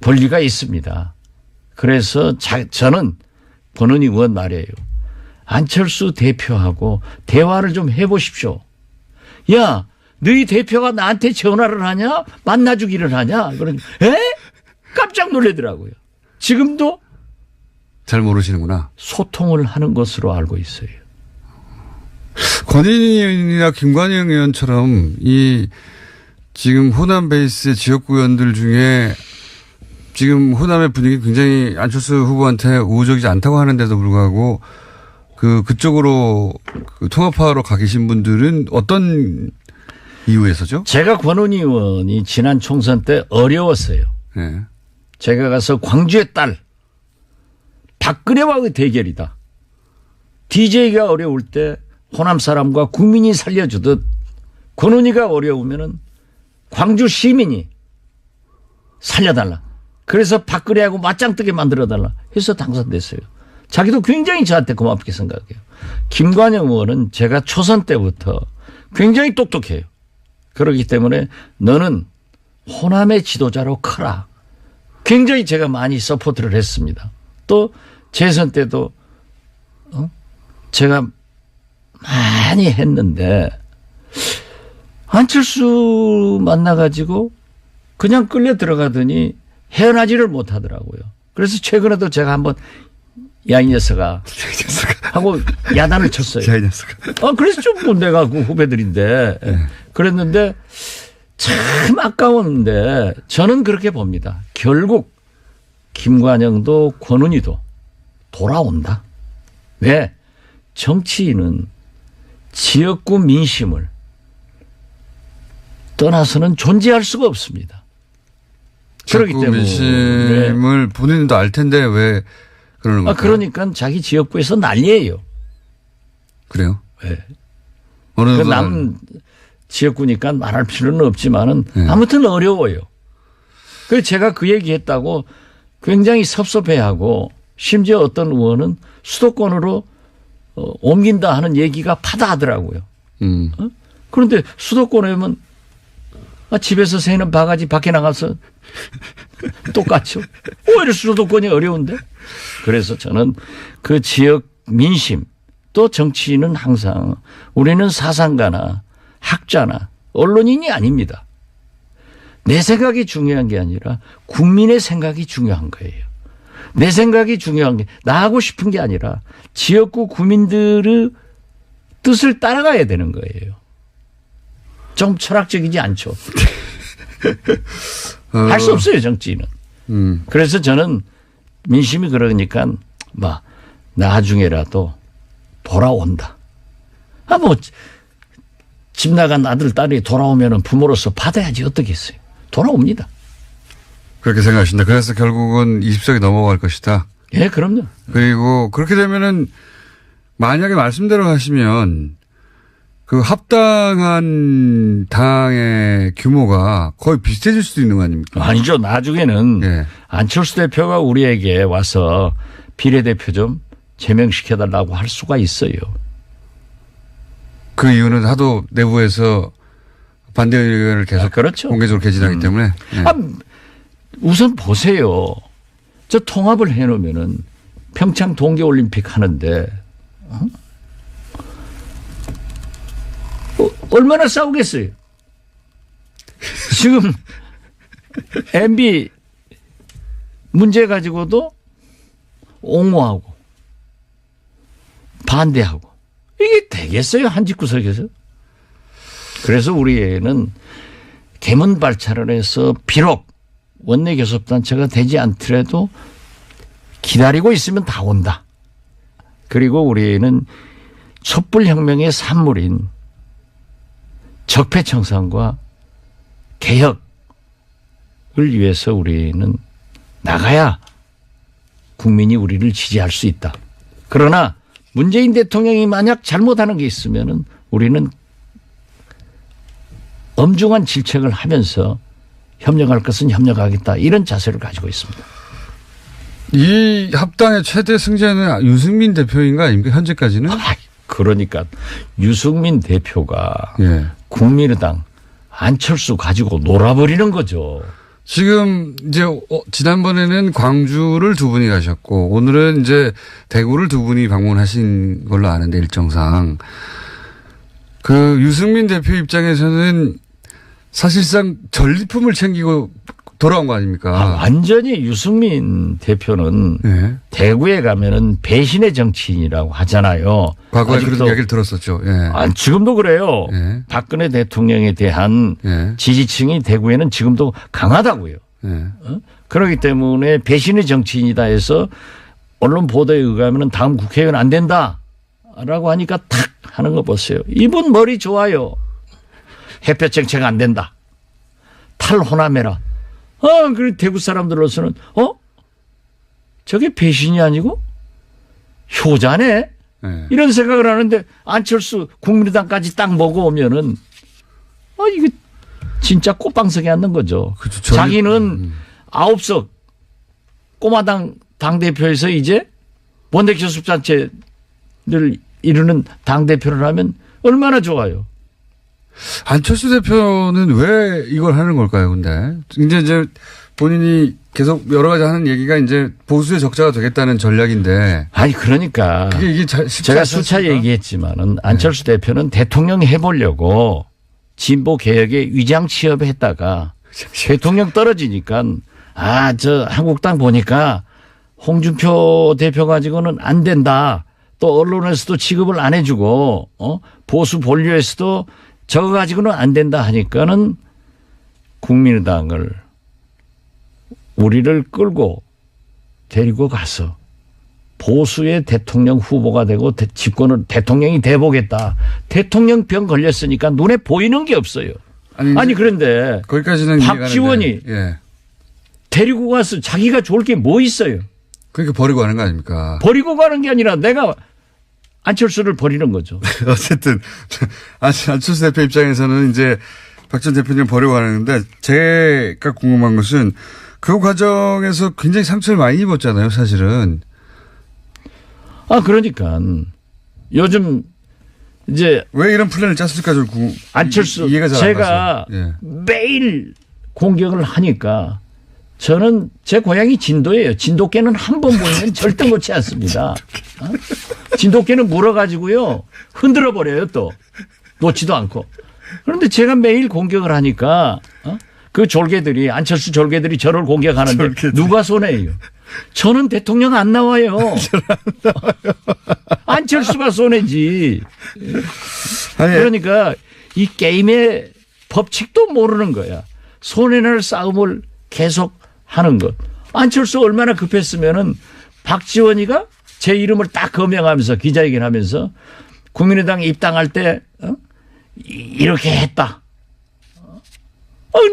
권리가 있습니다. 그래서 저는 권은희 의원 말이에요. 안철수 대표하고 대화를 좀 해보십시오. 야, 너희 대표가 나한테 전화를 하냐? 만나주기를 하냐? 그러니 깜짝 놀라더라고요. 지금도 잘 모르시는구나. 소통을 하는 것으로 알고 있어요. 권인희 의원이나 김관영 의원처럼 이 지금 호남 베이스의 지역구 의원들 중에 지금 호남의 분위기 굉장히 안철수 후보한테 우호적이지 않다고 하는데도 불구하고 그쪽으로 통합하러 가 계신 분들은 어떤 이유에서죠? 제가 권은희 의원이 지난 총선 때 어려웠어요. 네. 제가 가서 광주의 딸 박근혜와의 대결이다. DJ가 어려울 때 호남 사람과 국민이 살려주듯 권은희가 어려우면은 광주 시민이 살려달라. 그래서 박근혜하고 맞짱뜨게 만들어달라 해서 당선됐어요. 자기도 굉장히 저한테 고맙게 생각해요. 김관영 의원은 제가 초선 때부터 굉장히 똑똑해요. 그렇기 때문에 너는 호남의 지도자로 커라. 굉장히 제가 많이 서포트를 했습니다. 또 재선 때도 제가 많이 했는데 안철수 만나가지고 그냥 끌려 들어가더니 헤어나지를 못하더라고요. 그래서 최근에도 제가 한번 야 이 녀석아 하고 야단을 쳤어요. 자, 이 녀석아. 그래서 좀 내가 그 후배들인데 그랬는데 참 아까운데 저는 그렇게 봅니다. 결국 김관영도 권은희도 돌아온다. 왜? 정치인은 지역구 민심을 떠나서는 존재할 수가 없습니다. 그렇기 자꾸 때문에 민심을 본인도 알 텐데 왜 그러는 거예요? 그러니까 자기 지역구에서 난리예요. 그래요? 네. 어느 그 분은 남 지역구니까 말할 필요는 없지만은 네. 아무튼 어려워요. 그래서 제가 그 얘기했다고 굉장히 섭섭해하고 심지어 어떤 의원은 수도권으로 옮긴다 하는 얘기가 파다하더라고요. 그런데 수도권에 오면 집에서 새는 바가지 밖에 나가서 똑같죠. 오히려 수도권이 어려운데. 그래서 저는 그 지역 민심 또 정치인은 항상 우리는 사상가나 학자나 언론인이 아닙니다. 내 생각이 중요한 게 아니라 국민의 생각이 중요한 거예요. 내 생각이 중요한 게 나하고 싶은 게 아니라 지역구 구민들의 뜻을 따라가야 되는 거예요. 좀 철학적이지 않죠. 할 수 없어요, 정치인은. 그래서 저는 민심이 그러니까 나중에라도 돌아온다. 집 나간 아들, 딸이 돌아오면 부모로서 받아야지 어떻겠어요. 돌아옵니다. 그렇게 생각하신다. 그래서 결국은 20석이 넘어갈 것이다. 예, 그럼요. 그리고 그렇게 되면은 만약에 말씀대로 하시면 그 합당한 당의 규모가 거의 비슷해질 수도 있는 거 아닙니까? 아니죠. 나중에는 예. 안철수 대표가 우리에게 와서 비례대표 좀 제명시켜달라고 할 수가 있어요. 그 이유는 하도 내부에서 반대 의견을 계속 그렇죠. 공개적으로 개진하기 때문에. 예. 우선 보세요. 저 통합을 해놓으면은 평창 동계올림픽 하는데 얼마나 싸우겠어요. 지금 MB 문제 가지고도 옹호하고 반대하고 이게 되겠어요? 한 집구석에서? 그래서 우리는 개문발차를 해서 비록 원내교섭단체가 되지 않더라도 기다리고 있으면 다 온다. 그리고 우리는 촛불혁명의 산물인 적폐청산과 개혁을 위해서 우리는 나가야 국민이 우리를 지지할 수 있다. 그러나 문재인 대통령이 만약 잘못하는 게 있으면은 우리는 엄중한 질책을 하면서 협력할 것은 협력하겠다. 이런 자세를 가지고 있습니다. 이 합당의 최대 승자는 유승민 대표인 거 아닙니까? 현재까지는? 그러니까 유승민 대표가 예. 국민의당 안철수 가지고 놀아버리는 거죠. 지금 이제 지난번에는 광주를 두 분이 가셨고 오늘은 이제 대구를 두 분이 방문하신 걸로 아는데 일정상 그 유승민 대표 입장에서는 사실상 전리품을 챙기고 돌아온 거 아닙니까? 완전히 유승민 대표는 예. 대구에 가면은 배신의 정치인이라고 하잖아요. 과거에 그런 이야기를 들었었죠. 예. 지금도 그래요. 예. 박근혜 대통령에 대한 예. 지지층이 대구에는 지금도 강하다고요. 예. 그렇기 때문에 배신의 정치인이다 해서 언론 보도에 의하면 다음 국회의원 안 된다라고 하니까 탁 하는 거 보세요. 이분 머리 좋아요. 햇볕 정책 안 된다. 탈호남해라. 그리고 대구 사람들로서는 저게 배신이 아니고 효자네. 예. 이런 생각을 하는데 안철수 국민의당까지 딱 먹어오면은 이게 진짜 꽃방석에 앉는 거죠. 그렇죠. 자기는 9석 꼬마당 당대표에서 이제 원내교섭단체를 이루는 당대표를 하면 얼마나 좋아요. 안철수 대표는 왜 이걸 하는 걸까요, 근데? 이제 본인이 계속 여러 가지 하는 얘기가 이제 보수의 적자가 되겠다는 전략인데. 아니, 그러니까. 이게 쉽지 제가 않지 수차 않습니까? 얘기했지만은 안철수 대표는 대통령 해보려고 진보 개혁에 위장 취업했다가 대통령 떨어지니까 저 한국당 보니까 홍준표 대표 가지고는 안 된다. 또 언론에서도 취급을 안 해주고 보수 본류에서도 저거 가지고는 안 된다 하니까는 국민의당을 우리를 끌고 데리고 가서 보수의 대통령 후보가 되고 집권을 대통령이 돼보겠다. 대통령 병 걸렸으니까 눈에 보이는 게 없어요. 아니 그런데 거기까지는 박지원이 이해가는데. 예. 데리고 가서 자기가 좋을 게 뭐 있어요? 그러니까 버리고 가는 거 아닙니까? 버리고 가는 게 아니라 내가 안철수를 버리는 거죠. 어쨌든 안철수 대표 입장에서는 이제 박 전 대표님 버리고 가는데 제가 궁금한 것은 그 과정에서 굉장히 상처를 많이 입었잖아요, 사실은. 그러니까 요즘 이제 왜 이런 플랜을 짰을까 좀 안철수 이해가 잘 안 제가 가서. 예. 매일 공격을 하니까 저는 제 고향이 진도예요. 진돗개는 한 번 보이면 절대 놓지 않습니다. 진돗개는 물어가지고요 흔들어 버려요 또 놓지도 않고. 그런데 제가 매일 공격을 하니까 그 졸개들이 안철수 졸개들이 저를 공격하는데 누가 손해예요? 저는 대통령 안 나와요. 안철수가 손해지. 그러니까 이 게임의 법칙도 모르는 거야. 손해날 싸움을 계속 하는 것. 안철수 얼마나 급했으면은 박지원이가 제 이름을 딱 거명하면서 기자회견하면서 국민의당 입당할 때 이렇게 했다.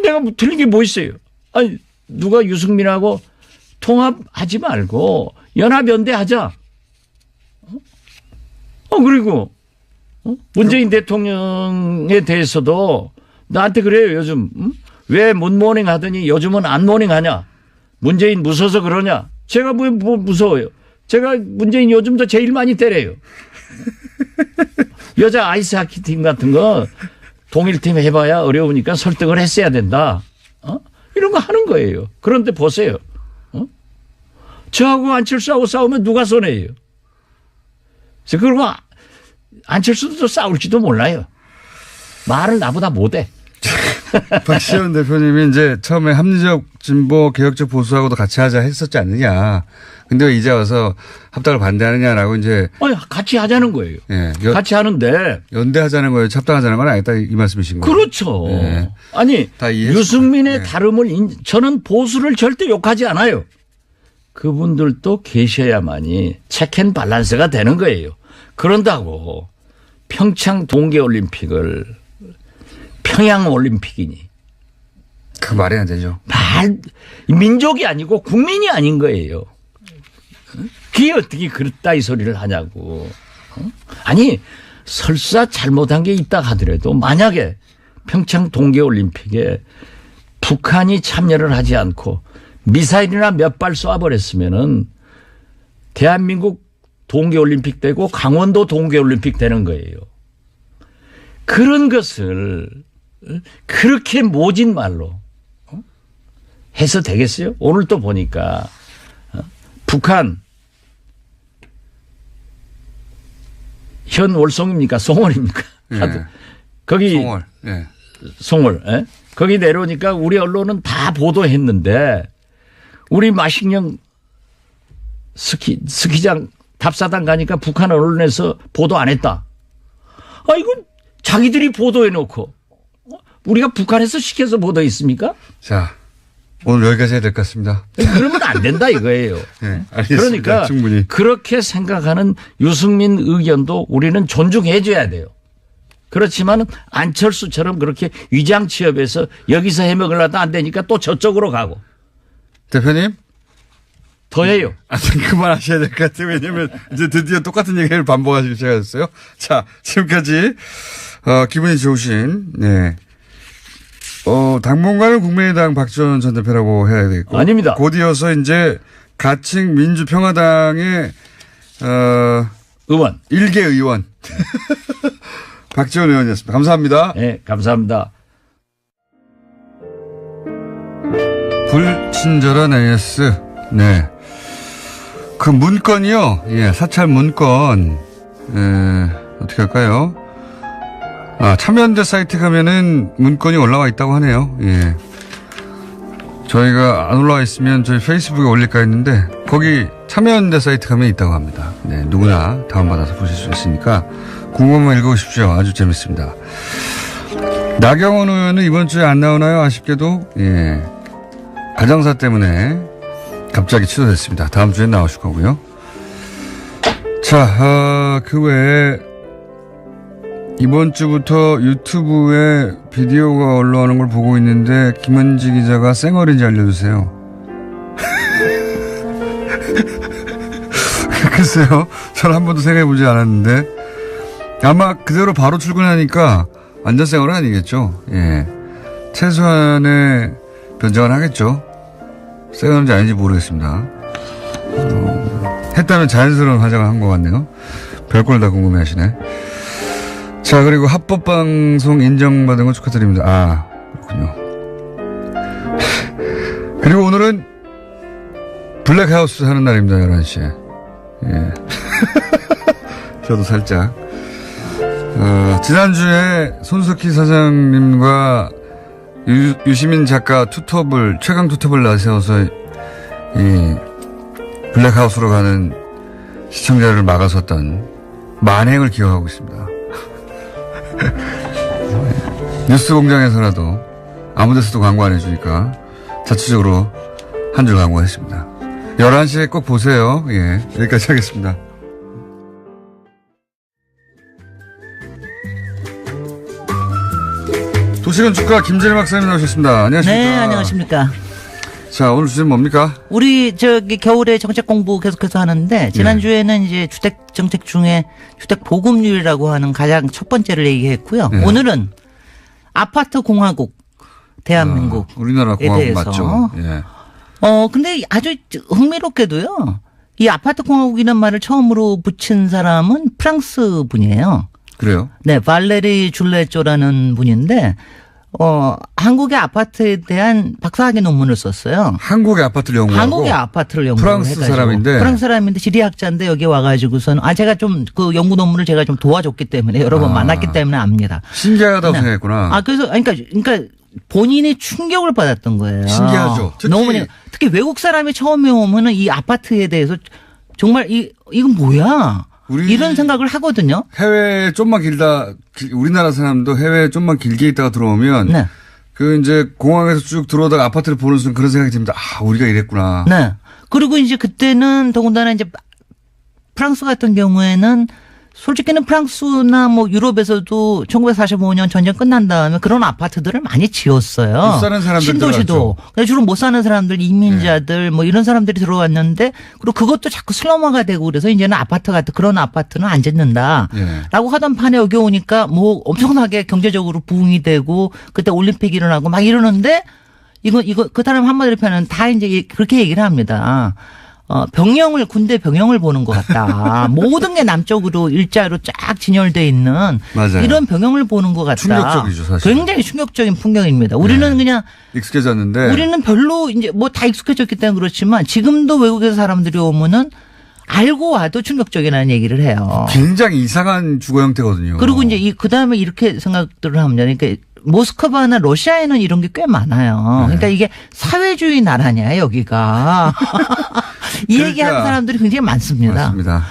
내가 틀린 게 뭐 있어요? 아니 누가 유승민하고 통합하지 말고 연합연대하자. 그리고 문재인 대통령에 대해서도 나한테 그래요 요즘. 왜 문모닝 하더니 요즘은 안 모닝하냐. 문재인 무서워서 그러냐. 제가 뭐 무서워요. 제가 문재인 요즘도 제일 많이 때려요. 여자 아이스하키 팀 같은 거 동일팀 해봐야 어려우니까 설득을 했어야 된다. 이런 거 하는 거예요. 그런데 보세요. 저하고 안철수하고 싸우면 누가 손해예요. 그리고 안철수도 싸울지도 몰라요. 말을 나보다 못해. 박지원 대표님이 이제 처음에 합리적 진보 개혁적 보수하고도 같이 하자 했었지 않느냐. 근데 왜 이제 와서 합당을 반대하느냐라고 이제. 같이 하자는 거예요. 예. 같이 하는데. 연대하자는 거예요. 합당하자는 건 아니다. 이 말씀이신 거예요. 그렇죠. 예. 아니, 유승민의 예. 다름을 저는 보수를 절대 욕하지 않아요. 그분들도 계셔야만이 체크앤밸런스가 되는 거예요. 그런다고 평창 동계올림픽을 평양올림픽이니. 그 말이 안 되죠. 민족이 아니고 국민이 아닌 거예요. 그게 어떻게 그렇다 이 소리를 하냐고. 아니 설사 잘못한 게 있다 하더라도 만약에 평창 동계올림픽에 북한이 참여를 하지 않고 미사일이나 몇 발 쏴버렸으면은 대한민국 동계올림픽 되고 강원도 동계올림픽 되는 거예요. 그런 것을 그렇게 모진 말로 해서 되겠어요? 오늘 또 보니까 북한 현 월송입니까? 송월입니까? 예. 거기 송월. 예. 송월. 예? 거기 내려오니까 우리 언론은 다 보도했는데 우리 마식령 스키장 답사단 가니까 북한 언론에서 보도 안 했다. 이건 자기들이 보도해놓고 우리가 북한에서 시켜서 보도했습니까? 자, 오늘 여기까지 해야 될 것 같습니다. 그러면 안 된다 이거예요. 네, 알겠습니다. 그러니까 충분히. 그렇게 생각하는 유승민 의견도 우리는 존중해 줘야 돼요. 그렇지만 안철수처럼 그렇게 위장 취업해서 여기서 해먹으려다 안 되니까 또 저쪽으로 가고. 대표님? 더 해요. 그만하셔야 될 것 같아요. 왜냐면 이제 드디어 똑같은 얘기를 반복하시기 시작하셨어요. 자, 지금까지 기분이 좋으신 네. 당분간은 국민의당 박지원 전 대표라고 해야 되겠고. 아닙니다. 곧 이어서 이제 가칭 민주평화당의 의원. 1개 의원. 박지원 의원이었습니다. 감사합니다. 네, 감사합니다. 불친절한 AS. 네. 그 문건이요. 예, 사찰 문건. 어떻게 할까요? 참여연대 사이트 가면은 문건이 올라와 있다고 하네요. 예. 저희가 안 올라와 있으면 저희 페이스북에 올릴까 했는데 거기 참여연대 사이트 가면 있다고 합니다. 네, 누구나 다운받아서 보실 수 있으니까 궁금하면 읽어보십시오. 아주 재밌습니다. 나경원 의원은 이번 주에 안 나오나요? 아쉽게도. 예. 가정사 때문에 갑자기 취소됐습니다. 다음 주에 나오실 거고요. 자, 그 외에 이번 주부터 유튜브에 비디오가 올라오는 걸 보고 있는데 김은지 기자가 쌩얼인지 알려주세요. 글쎄요. 저는 한 번도 생각해보지 않았는데 아마 그대로 바로 출근하니까 완전 쌩얼은 아니겠죠. 예. 최소한의 변정은 하겠죠. 쌩얼인지 아닌지 모르겠습니다. 했다면 자연스러운 화장을 한 것 같네요. 별걸 다 궁금해하시네. 자, 그리고 합법방송 인정받은 거 축하드립니다. 그렇군요. 그리고 오늘은 블랙하우스 하는 날입니다. 11시에. 예. 저도 살짝. 지난주에 손석희 사장님과 유시민 작가 최강 투톱을 나세워서 이 블랙하우스로 가는 시청자를 막아섰던 만행을 기억하고 있습니다. 뉴스 공장에서라도 아무 데서도 광고 안 해주니까 자체적으로 한 줄 광고했습니다. 11시에 꼭 보세요. 예, 여기까지 하겠습니다. 도시건축가 김재림 박사님 나오셨습니다. 안녕하십니까. 네, 안녕하십니까. 자, 오늘 주제는 뭡니까? 우리 겨울에 정책 공부 계속해서 하는데 지난주에는 이제 주택 정책 중에 주택 보급률이라고 하는 가장 첫 번째를 얘기했고요. 네. 오늘은 아파트 공화국 대한민국 우리나라 공화국 대해서. 맞죠? 예. 근데 아주 흥미롭게도요. 이 아파트 공화국이라는 말을 처음으로 붙인 사람은 프랑스 분이에요. 그래요? 네, 발레리 줄레조라는 분인데 한국의 아파트에 대한 박사학위 논문을 썼어요. 한국의 아파트를 연구하고 한국의 아파트를 연구를 프랑스 해가지고. 사람인데 프랑스 사람인데 지리학자인데 여기 와가지고서는 제가 좀 그 연구 논문을 제가 좀 도와줬기 때문에 여러 번 만났기 때문에 압니다. 신기하다고 네. 생각했구나. 그래서 그러니까 본인이 충격을 받았던 거예요. 신기하죠. 특히 외국 사람이 처음에 오면은 이 아파트에 대해서 정말 이건 뭐야? 이런 생각을 하거든요. 해외에 좀만 우리나라 사람도 해외에 좀만 길게 있다가 들어오면 네. 그 이제 공항에서 쭉 들어오다가 아파트를 보는 순간 그런 생각이 듭니다. 우리가 이랬구나. 네. 그리고 이제 그때는 더군다나 이제 프랑스 같은 경우에는 솔직히는 프랑스나 뭐 유럽에서도 1945년 전쟁 끝난 다음에 그런 아파트들을 많이 지었어요. 못 사는 사람들 신도시도. 근데 주로 못 사는 사람들, 이민자들 뭐 이런 사람들이 들어왔는데 그리고 그것도 자꾸 슬럼화가 되고 그래서 이제는 아파트 같은 그런 아파트는 안 짓는다. 라고 하던 판에 여기 오니까 뭐 엄청나게 경제적으로 부흥이 되고 그때 올림픽 일어나고 막 이러는데 이거 그 사람 한마디로 표현은 다 이제 그렇게 얘기를 합니다. 군대 병영을 보는 것 같다. 모든 게 남쪽으로 일자로 쫙 진열돼 있는 맞아요. 이런 병영을 보는 것 같다. 충격적이죠, 사실. 굉장히 충격적인 풍경입니다. 우리는 그냥 익숙해졌는데 우리는 별로 이제 뭐 다 익숙해졌기 때문에 그렇지만 지금도 외국에서 사람들이 오면은 알고 와도 충격적이라는 얘기를 해요. 굉장히 이상한 주거 형태거든요. 그리고 이제 그 다음에 이렇게 생각들을 합니다. 그러니까 모스크바나 러시아에는 이런 게 꽤 많아요. 그러니까 이게 사회주의 나라냐 여기가 이 얘기하는 사람들이 굉장히 많습니다. 맞습니다.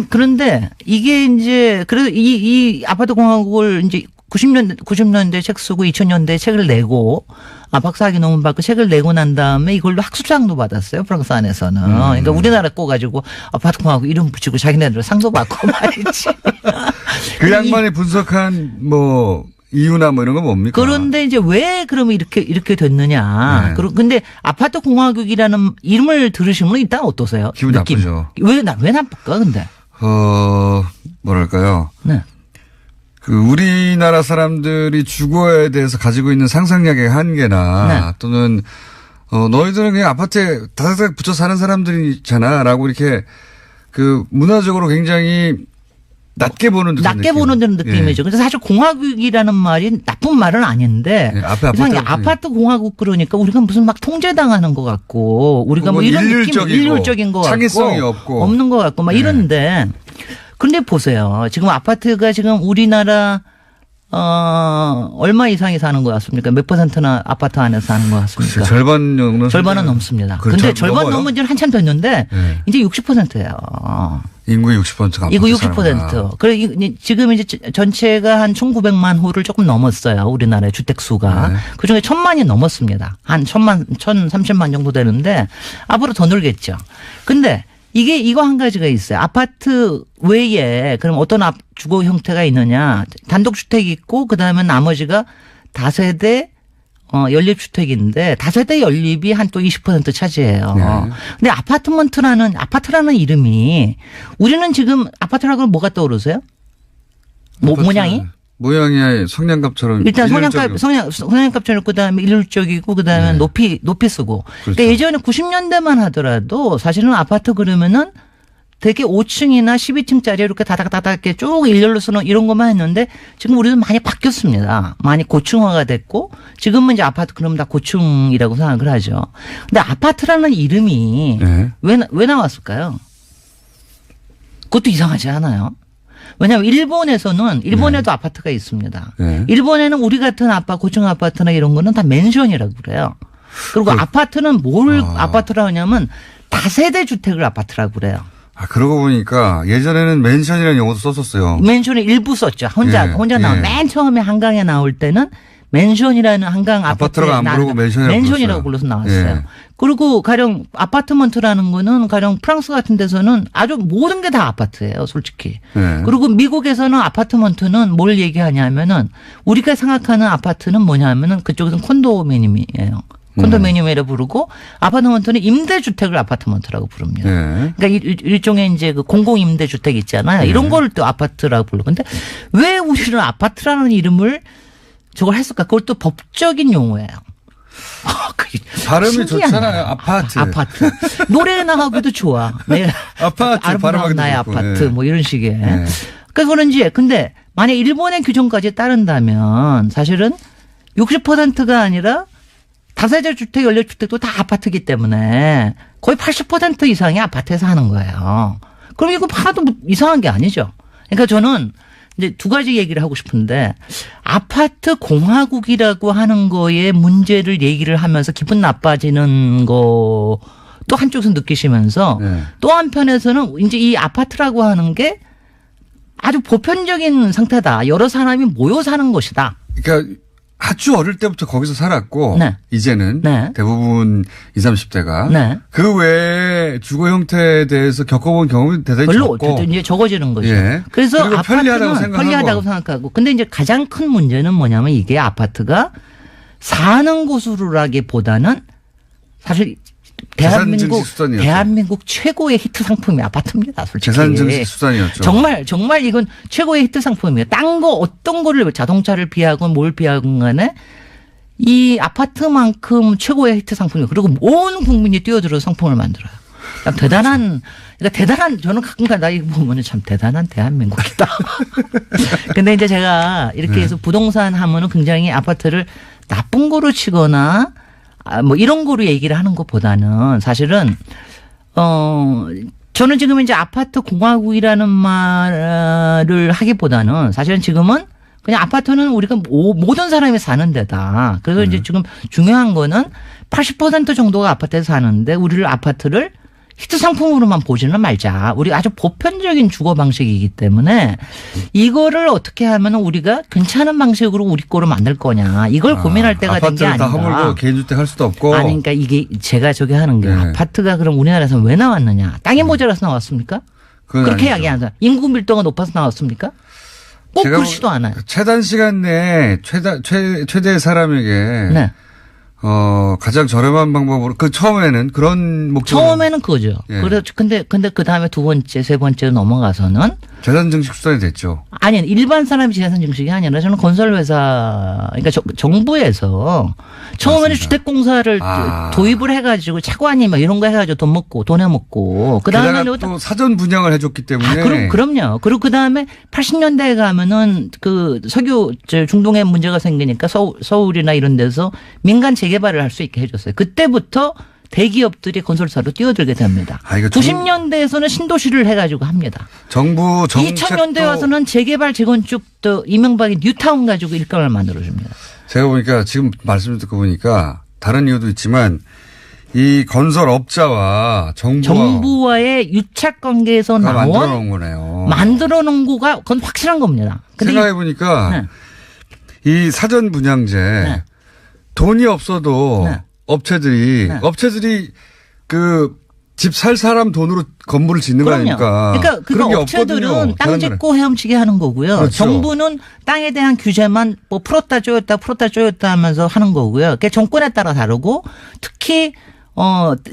그런데 이게 이제 그래서 이 아파트 공화국을 이제 90년대 책 쓰고 2000년대 책을 내고 박사학위 논문 받고 책을 내고 난 다음에 이걸로 학술상도 받았어요. 프랑스 안에서는. 그러니까 우리나라 거 가지고 아파트 공화국 이름 붙이고 자기네들 상도 받고 말이지. 그 양반이 분석한 뭐 이유나 뭐 이런 건 뭡니까? 그런데 이제 왜 그러면 이렇게 됐느냐. 근데 아파트 공화국이라는 이름을 들으시면 일단 어떠세요? 기분 느낌. 나쁘죠. 왜 나쁠까 근데? 뭐랄까요? 네. 우리나라 사람들이 주거에 대해서 가지고 있는 상상력의 한계나 또는 너희들은 그냥 아파트에 다닥다닥 붙여 사는 사람들이잖아라고 이렇게 문화적으로 굉장히 낮게 보는 듯한 낮게 느낌. 보는 듯한 느낌이죠. 그래서 사실 공화국이라는 말이 나쁜 말은 아닌데 예, 앞에 이상하게 아파트 아파트 공화국 그러니까 우리가 무슨 막 통제당하는 것 같고 우리가 뭐 이런 느낌 일률적인 것 창의성이 같고 없고 없는 것 같고 막 네. 이런데 그런데 보세요. 지금 아파트가 지금 우리나라 얼마 이상이 사는 것 같습니까? 몇 퍼센트나 아파트 안에서 사는 것 같습니까? 절반 정도는 절반은 넘습니다. 그렇죠. 근데 절반 넘어요? 넘은 지는 한참 됐는데 네. 이제 60%예요. 인구의 60%가 이거 60%. 그래 지금 이제 전체가 한 1,900만 호를 조금 넘었어요. 우리나라의 주택 수가. 네. 그중에 1,000만이 넘었습니다. 한 1,30만 정도 되는데 앞으로 더 늘겠죠. 근데 이거 한 가지가 있어요. 아파트 외에 그럼 어떤 주거 형태가 있느냐. 단독주택이 있고 그다음에 나머지가 다세대 연립주택인데 다세대 연립이 한 또 20% 차지해요. 네. 근데 아파트라는 이름이 우리는 지금 아파트라고 뭐가 떠오르세요? 모양이? 모양이 성냥갑처럼 일단 일률적이고. 성냥갑처럼 그다음에 일률적이고 그다음에 네. 높이 쓰고. 그렇죠. 그러니까 예전에 90년대만 하더라도 사실은 아파트 그러면은 되게 5층이나 12층짜리 이렇게 다닥다닥 이렇게 쭉 일렬로 쓰는 이런 것만 했는데 지금 우리는 많이 바뀌었습니다. 많이 고층화가 됐고 지금은 이제 아파트 그러면 다 고층이라고 생각을 하죠. 근데 아파트라는 이름이 네. 왜 나왔을까요? 그것도 이상하지 않아요? 왜냐하면 일본에도 아파트가 있습니다. 네. 일본에는 우리 같은 고층 아파트나 이런 거는 다 맨션이라고 그래요. 그리고 아파트는 뭘 아파트라고 하냐면 다세대 주택을 아파트라고 그래요. 그러고 보니까 예전에는 맨션이라는 용어도 썼었어요. 맨션을 일부 썼죠. 혼자 나온 맨 처음에 한강에 나올 때는 맨션이라는 한강 아파트라고 안 부르고 맨션이라고 불러서 나왔어요. 예. 그리고 가령 아파트먼트라는 거는 가령 프랑스 같은 데서는 아주 모든 게 다 아파트예요, 솔직히. 예. 그리고 미국에서는 아파트먼트는 뭘 얘기하냐면은 우리가 생각하는 아파트는 뭐냐면은 그쪽에서는 콘도미니엄이에요. 콘도미니엄이라고 부르고 아파트먼트는 임대주택을 아파트먼트라고 부릅니다. 예. 그러니까 일종의 이제 그 공공임대주택 있잖아요. 이런 걸 또 아파트라고 부르고. 근데 왜 우리는 아파트라는 이름을 저걸 했을까? 그걸 또 법적인 용어예요. 발음이 신기하네. 좋잖아요. 아파트. 노래 나가기도 좋아. 네. 아파트 아름다운 발음하기도 나의 좋고. 아파트 예. 뭐 이런 식의. 예. 그래서 그런지 근데 만약 일본의 규정까지 따른다면 사실은 60%가 아니라 다세대 주택, 연립주택도 다 아파트이기 때문에 거의 80% 이상이 아파트에서 하는 거예요. 그럼 이거 하나도 이상한 게 아니죠. 그러니까 저는 이제 두 가지 얘기를 하고 싶은데 아파트 공화국이라고 하는 거에 문제를 얘기를 하면서 기분 나빠지는 거 또 한쪽에서 느끼시면서 네. 또 한편에서는 이제 이 아파트라고 하는 게 아주 보편적인 상태다. 여러 사람이 모여 사는 것이다. 그러니까 아주 어릴 때부터 거기서 살았고 네. 이제는 네. 대부분 20, 30대가 네. 그 외에 주거 형태에 대해서 겪어본 경험이 대단히 별로 적고 이제 적어지는 거죠. 예. 그래서 그리고 편리하다고 아파트는 생각하고. 편리하다고 생각하고. 근데 이제 가장 큰 문제는 뭐냐면 이게 아파트가 사는 곳으로라기보다는 사실 대한민국 최고의 히트 상품이 아파트입니다. 솔직히. 재산 증식 수단이었죠. 정말 이건 최고의 히트 상품이에요. 딴 거 어떤 거를 자동차를 비하건 뭘 비하건 간에 이 아파트만큼 최고의 히트 상품이에요. 그리고 온 국민이 뛰어들어 상품을 만들어요. 대단한 저는 가끔가다 이거 보면 참 대단한 대한민국이다. 근데 이제 제가 이렇게 해서 부동산 하면은 굉장히 아파트를 나쁜 거로 치거나 뭐 이런 거로 얘기를 하는 것보다는 사실은 저는 지금 이제 아파트 공화국이라는 말을 하기보다는 사실은 지금은 그냥 아파트는 우리가 모든 사람이 사는 데다. 그래서 이제 지금 중요한 거는 80% 정도가 아파트에서 사는데 우리를 아파트를 히트 상품으로만 보지는 말자. 우리 아주 보편적인 주거 방식이기 때문에 이거를 어떻게 하면 우리가 괜찮은 방식으로 우리 거로 만들 거냐. 이걸 고민할 때가 된 게 아닌가. 아파트를 다 허물고 개인주택 할 수도 없고. 아니 그러니까 이게 제가 저기 하는 게 네. 아파트가 그럼 우리나라에서 왜 나왔느냐. 땅이 모자라서 나왔습니까? 그렇게 이야기하자. 인구 밀도가 높아서 나왔습니까? 꼭 그렇지도 않아요. 최단 시간 내에 최대의 사람에게 네. 가장 저렴한 방법으로 처음에는 그런 목적. 처음에는 그거죠. 예. 그래 근데 그 다음에 두 번째, 세 번째 넘어가서는 재산 증식 수단이 됐죠. 아니, 일반 사람이 재산 증식이 아니라 저는 건설회사, 그러니까 정부에서 처음에는 맞습니다. 주택공사를 도입을 해가지고 차관이 막 이런 거 해가지고 돈 해먹고 그 다음에 게다가 또 사전 분양을 해줬기 때문에. 그럼요. 그리고 그 다음에 80년대에 가면은 그 석유 중동에 문제가 생기니까 서울이나 이런 데서 민간 재개발을 할 수 있게 해줬어요. 그때부터 대기업들이 건설사로 뛰어들게 됩니다. 90년대에서는 신도시를 해가지고 합니다. 정부 정책도 2000년대 와서는 재개발 재건축도 이명박이 뉴타운 가지고 일감을 만들어줍니다. 제가 보니까 지금 말씀 듣고 보니까 다른 이유도 있지만 이 건설업자와 정부와의 유착 관계에서 나온 만들어 놓은 거네요. 만들어 놓은 거가 그건 확실한 겁니다. 생각해 보니까 이 사전 분양제 돈이 없어도 업체들이 그 집 살 사람 돈으로 건물을 짓는 거 아닙니까? 그러니까 그런 업체들은 땅 짓고 헤엄치게 하는 거고요. 그렇죠. 정부는 땅에 대한 규제만 뭐 풀었다 조였다 하면서 하는 거고요. 그러니까 정권에 따라 다르고 특히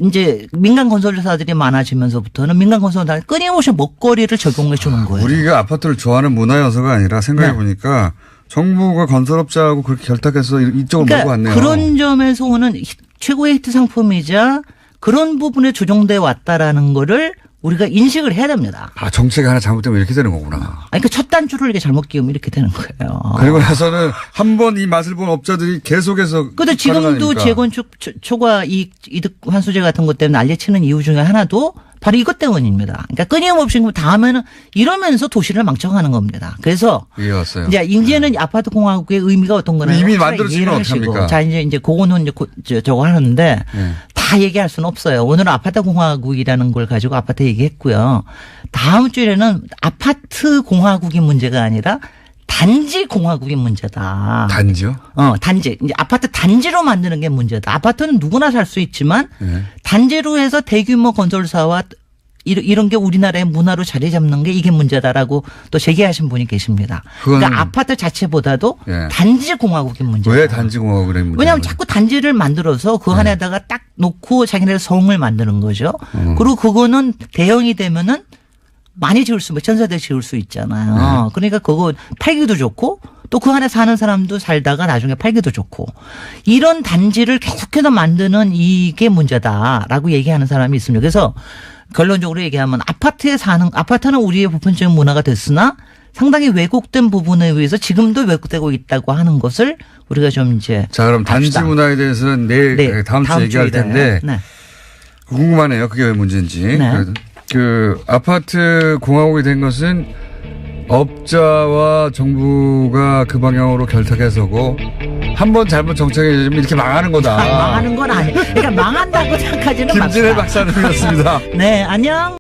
이제 민간 건설사들이 많아지면서부터는 민간 건설사들 끊임없이 먹거리를 적용해 주는 거예요. 우리가 아파트를 좋아하는 문화여서가 아니라 생각해 보니까 정부가 건설업자하고 그렇게 결탁해서 이쪽을 몰고 왔네요. 그런 점에서 오는 최고의 히트 상품이자 그런 부분에 조정돼 왔다라는 거를 우리가 인식을 해야 됩니다. 정책이 하나 잘못되면 이렇게 되는 거구나. 그러니까 첫 단추를 이렇게 잘못 끼우면 이렇게 되는 거예요. 그리고 나서는 한 번 이 맛을 본 업자들이 계속해서. 근데 지금도 재건축 초과 이득 환수제 같은 것 때문에 난리치는 이유 중에 하나도 바로 이것 때문입니다. 그러니까 끊임없이 다음에는 이러면서 도시를 망쳐가는 겁니다. 그래서 이제는 아파트 공화국의 의미가 어떤 거냐 이미 만들어지면 어떡합니까? 자 이제 그거는 저거 하는데 다 얘기할 수는 없어요. 오늘은 아파트 공화국이라는 걸 가지고 아파트 얘기했고요. 다음 주에는 아파트 공화국이 문제가 아니라 단지 공화국이 문제다. 단지요? 단지. 이제 아파트 단지로 만드는 게 문제다. 아파트는 누구나 살 수 있지만 단지로 해서 대규모 건설사와 이런 게 우리나라의 문화로 자리 잡는 게 이게 문제다라고 또 제기하신 분이 계십니다. 그러니까 아파트 자체보다도 단지 공화국이 문제다. 왜 단지 공화국이 문제다? 왜냐하면 자꾸 단지를 만들어서 그 안에다가 딱 놓고 자기네 성을 만드는 거죠. 그리고 그거는 대형이 되면은 많이 지을 수, 천세대 지을 수 있잖아요. 그러니까 그거 팔기도 좋고 또 그 안에 사는 사람도 살다가 나중에 팔기도 좋고 이런 단지를 계속해서 만드는 이게 문제다라고 얘기하는 사람이 있습니다. 그래서 결론적으로 얘기하면 아파트는 우리의 보편적인 문화가 됐으나 상당히 왜곡된 부분에 의해서 지금도 왜곡되고 있다고 하는 것을 우리가 좀 이제. 자, 그럼 단지 문화에 대해서는 다음 주에 얘기할 텐데. 궁금하네요. 그게 왜 문제인지. 그 아파트 공화국이 된 것은 업자와 정부가 그 방향으로 결탁해서고 한 번 잘못 정책이 이렇게 망하는 거다. 망하는 건 아니에요. 그러니까 망한다고 생각하지는 맙시다. 김진애 박사님이었습니다. 네, 안녕.